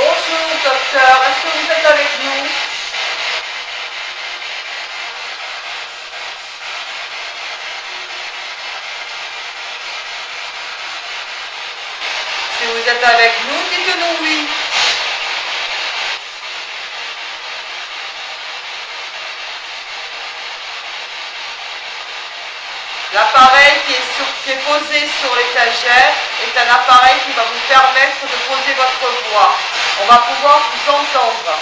Bonjour docteur, est-ce que vous êtes avec nous? Si vous êtes avec nous, dites-nous oui. L'appareil qui est posé sur l'étagère est un appareil qui va vous permettre de poser votre voix. On va pouvoir vous entendre.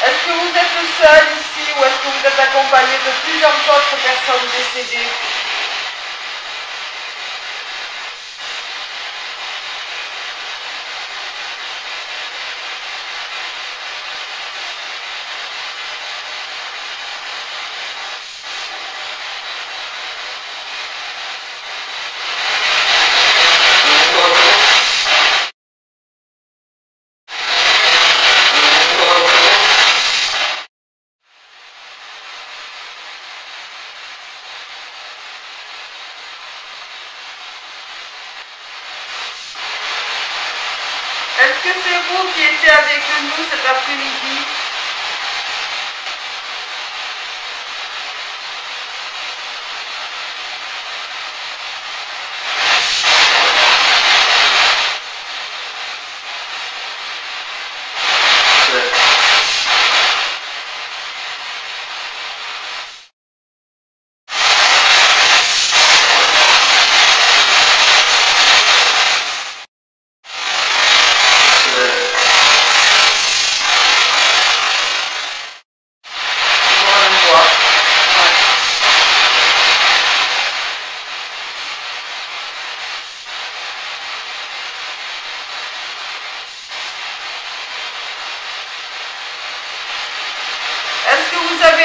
Est-ce que vous êtes seul ici ou est-ce que vous êtes accompagné de plusieurs autres personnes décédées? Est-ce que c'est vous qui étiez avec nous cet après-midi?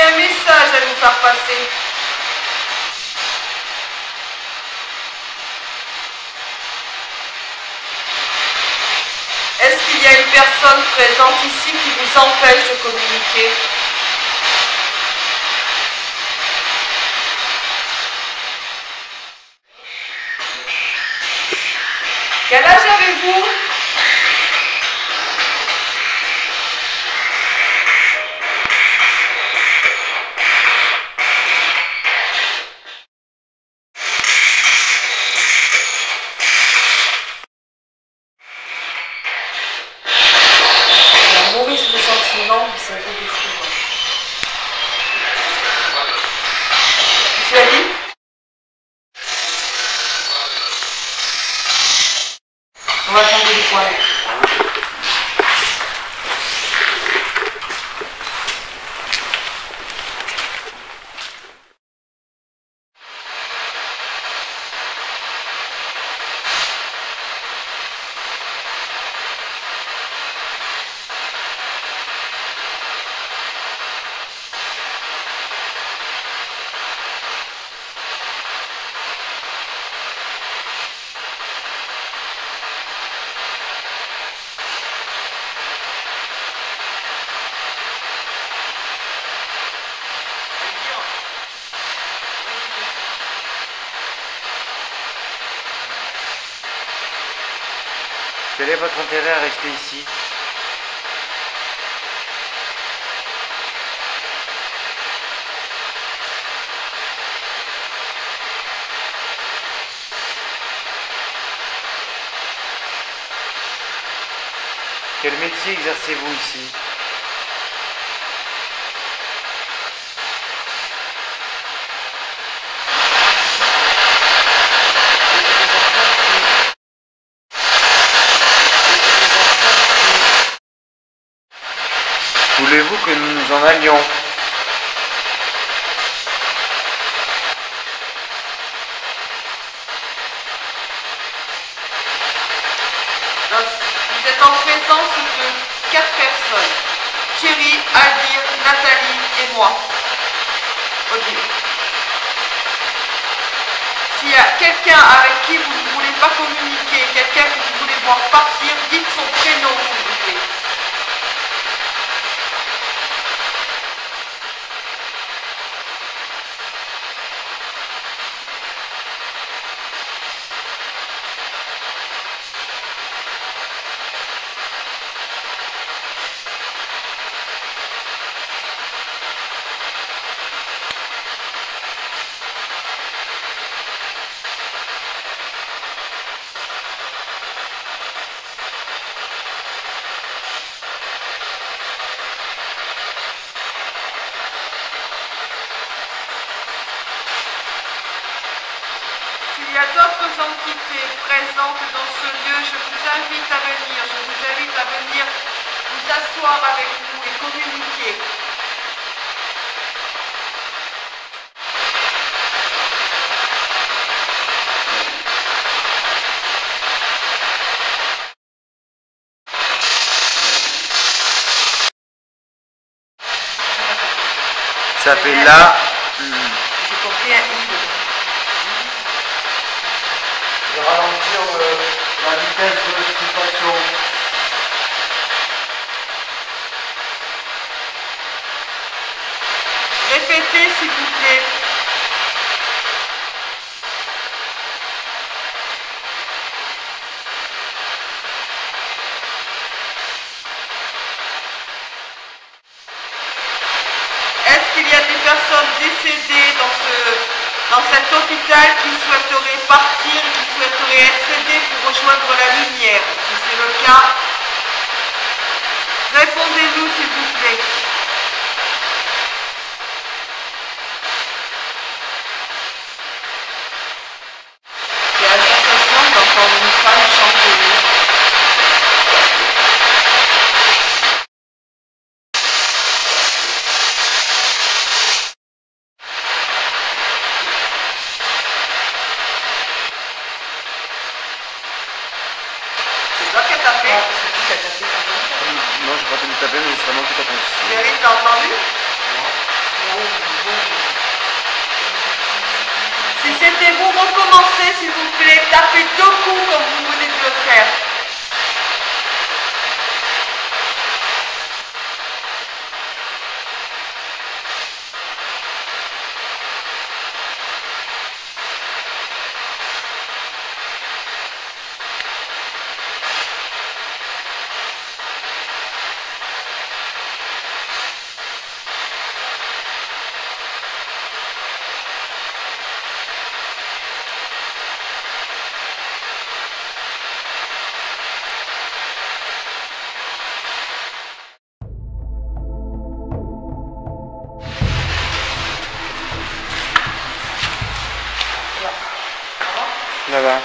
un message à nous faire passer. Est-ce qu'il y a une personne présente ici qui vous empêche de communiquer? Quel âge avez-vous? La mauvaise ressentiment, ça fait des fous. Tu as dit? On va changer de poil. Quel est votre intérêt à rester ici? Quel métier exercez-vous ici? Voulez-vous que nous nous en allions? Vous êtes en présence de 4 personnes. Thierry, Aldir, Nathalie et moi. Odile. S'il y a quelqu'un avec qui vous ne voulez pas communiquer, quelqu'un que vous voulez voir partir, dites son prénom s'il vous plaît. S'il y a d'autres entités présentes dans ce lieu, je vous invite à venir. Je vous invite à venir vous asseoir avec nous et communiquer. Ça fait là. J'ai porté un i. De ralentir la vitesse de l'expulsation. Répétez s'il vous plaît. Est-ce qu'il y a des personnes décédées dans cet hôpital qui souhaiteraient partir, qui souhaiteraient être aidées pour rejoindre la lumière? Si c'est le cas, répondez-nous s'il vous plaît. J'ai la sensation d'entendre une femme chanter. C'est toi qui as tapé? C'est qui qui a tapé? Non, j'ai pas entendu taper, mais c'est vraiment tout à fait. Thierry, t'as entendu? Si c'était vous, recommencez s'il vous plaît, tapez 2 coups comme vous venez de le faire. Là-bas.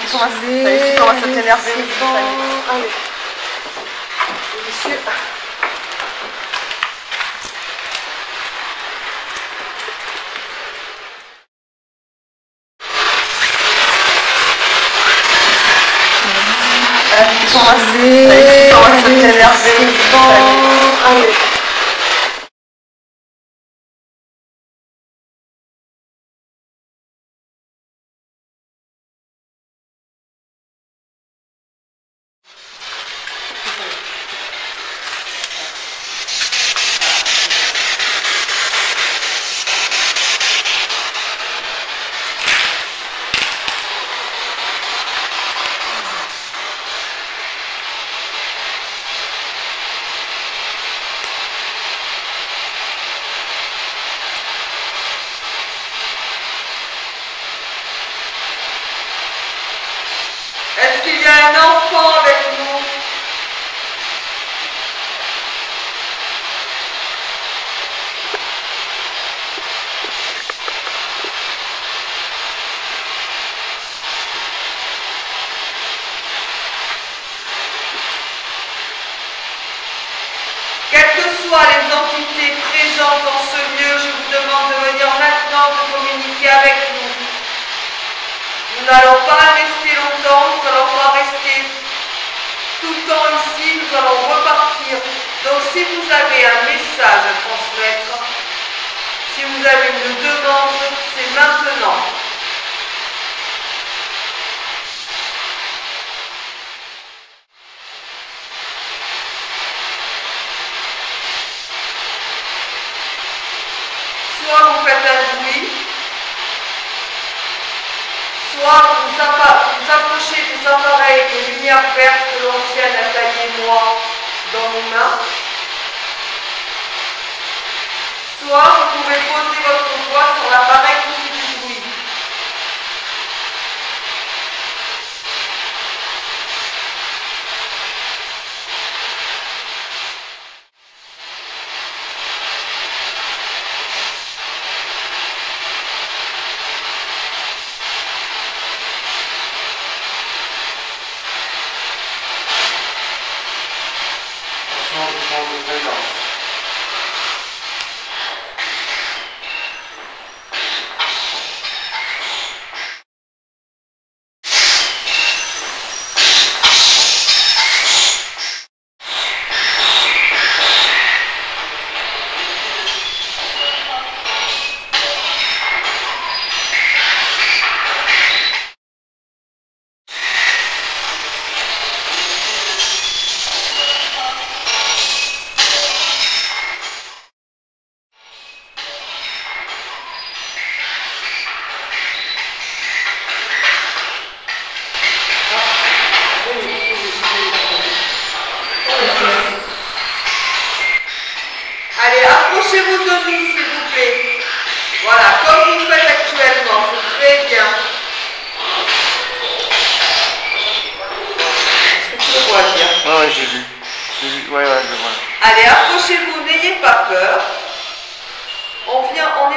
Tu commences à t'énerver. Allez. Monsieur. Tu commences à t'énerver. Allez. Est-ce qu'il y a un enfant avec nous? Quelles que soient les entités présentes dans ce lieu, je vous demande de venir maintenant de communiquer avec nous. Nous n'allons pas rester longtemps, nous n'allons pas rester tout le temps ici, nous allons repartir. Donc si vous avez un message à transmettre, si vous avez une demande, c'est maintenant. Soit vous faites un bruit, soit vous approchez des appareils de lumière verte que l'on tient, Nathalie et moi, dans nos mains. Soit vous pouvez poser votre voix sur l'appareil qui fait du bruit.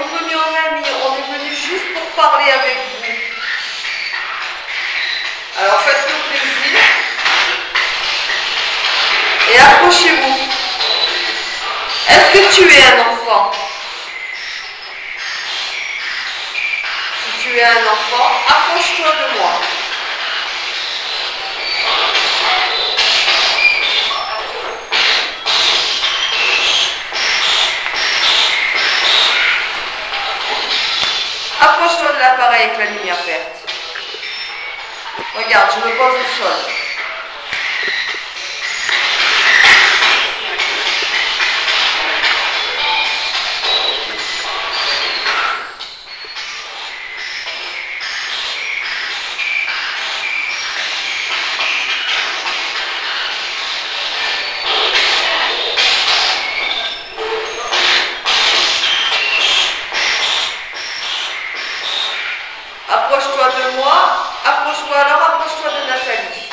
est venu en ami, on est venu juste pour parler avec vous. Alors faites-nous plaisir et approchez-vous. Est-ce que tu es un enfant? Si tu es un enfant, approche-toi de moi. Approche-toi de l'appareil avec la lumière verte. Regarde, je me pose au sol. Approche-toi de moi, approche-toi alors, approche-toi de Nathalie.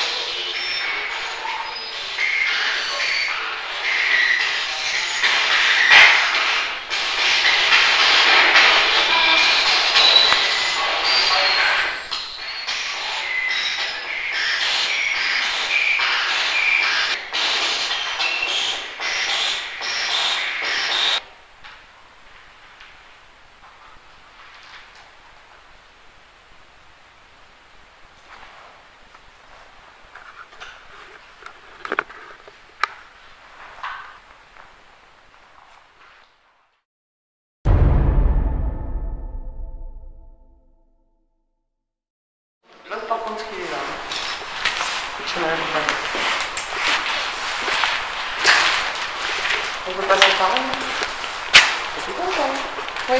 L'autre par contre il est là. Je me lève pas. On peut passer par là. C'est content. Oui.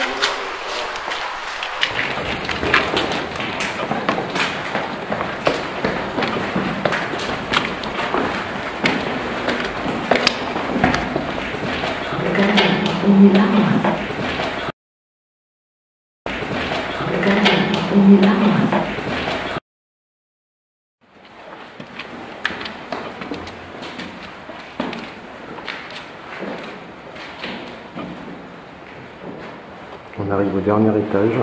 On arrive au dernier étage.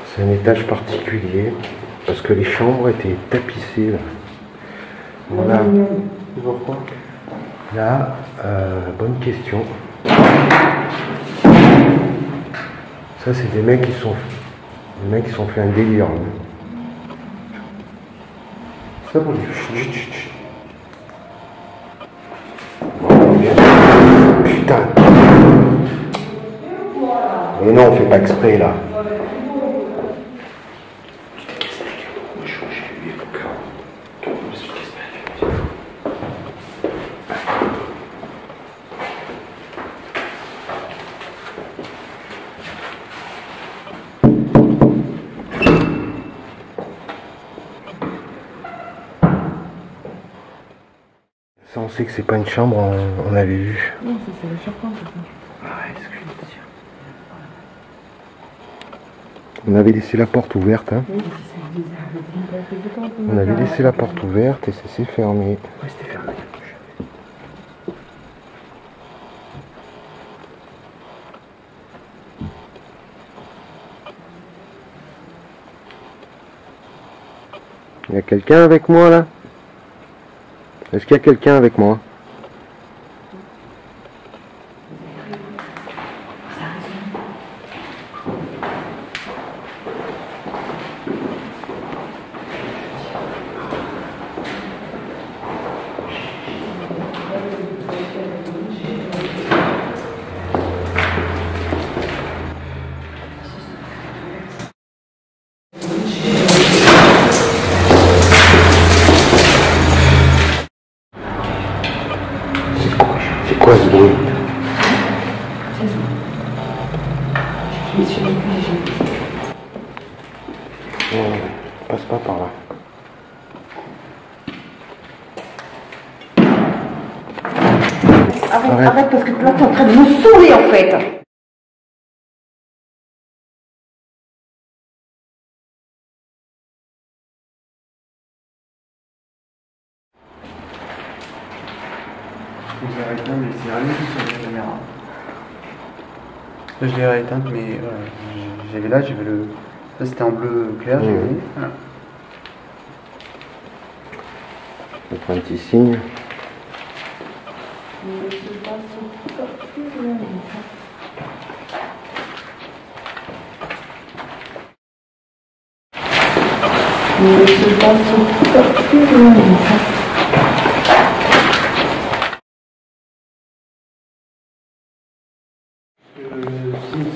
C'est un étage particulier parce que les chambres étaient tapissées. Là. Voilà. Pourquoi? Là, bonne question. Ça, c'est des mecs qui sont fait un délire. Là. Ça pour les... Putain. Mais non, on fait pas exprès là. Ça, on sait que c'est pas une chambre, on avait vu. Non, ça c'est la charpente. Ah, excuse-moi. On avait laissé la porte ouverte. Hein. Oui, On avait laissé la porte ouverte et ça s'est fermé. Ouais, c'était fermé. Il y a quelqu'un avec moi là? Est-ce qu'il y a quelqu'un avec moi? C'est quoi ce bruit? Non, passe pas par là. Arrête, parce que là t'es en train de me saouler en fait. lumière éteinte, mais c'est rien qui sur la caméra. Je l'ai éteinte, mais j'avais le. Ça c'était en bleu clair, j'ai vu. Voilà. Je prends un petit signe.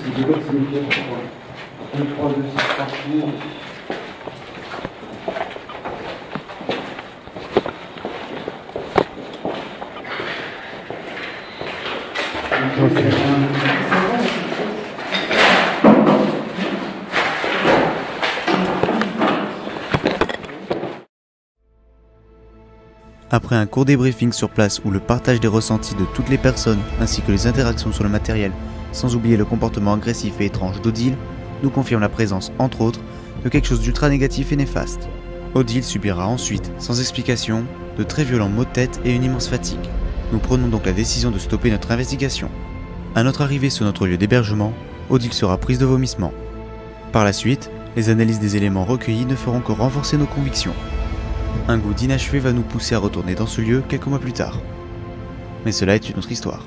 C'est de l'autre signifié, je crois. 1, 3, 2, 6 partout. Après un court débriefing sur place où le partage des ressentis de toutes les personnes ainsi que les interactions sur le matériel, sans oublier le comportement agressif et étrange d'Odile, nous confirme la présence, entre autres, de quelque chose d'ultra négatif et néfaste. Odile subira ensuite, sans explication, de très violents maux de tête et une immense fatigue. Nous prenons donc la décision de stopper notre investigation. À notre arrivée sur notre lieu d'hébergement, Odile sera prise de vomissement. Par la suite, les analyses des éléments recueillis ne feront que renforcer nos convictions. Un goût d'inachevé va nous pousser à retourner dans ce lieu quelques mois plus tard. Mais cela est une autre histoire.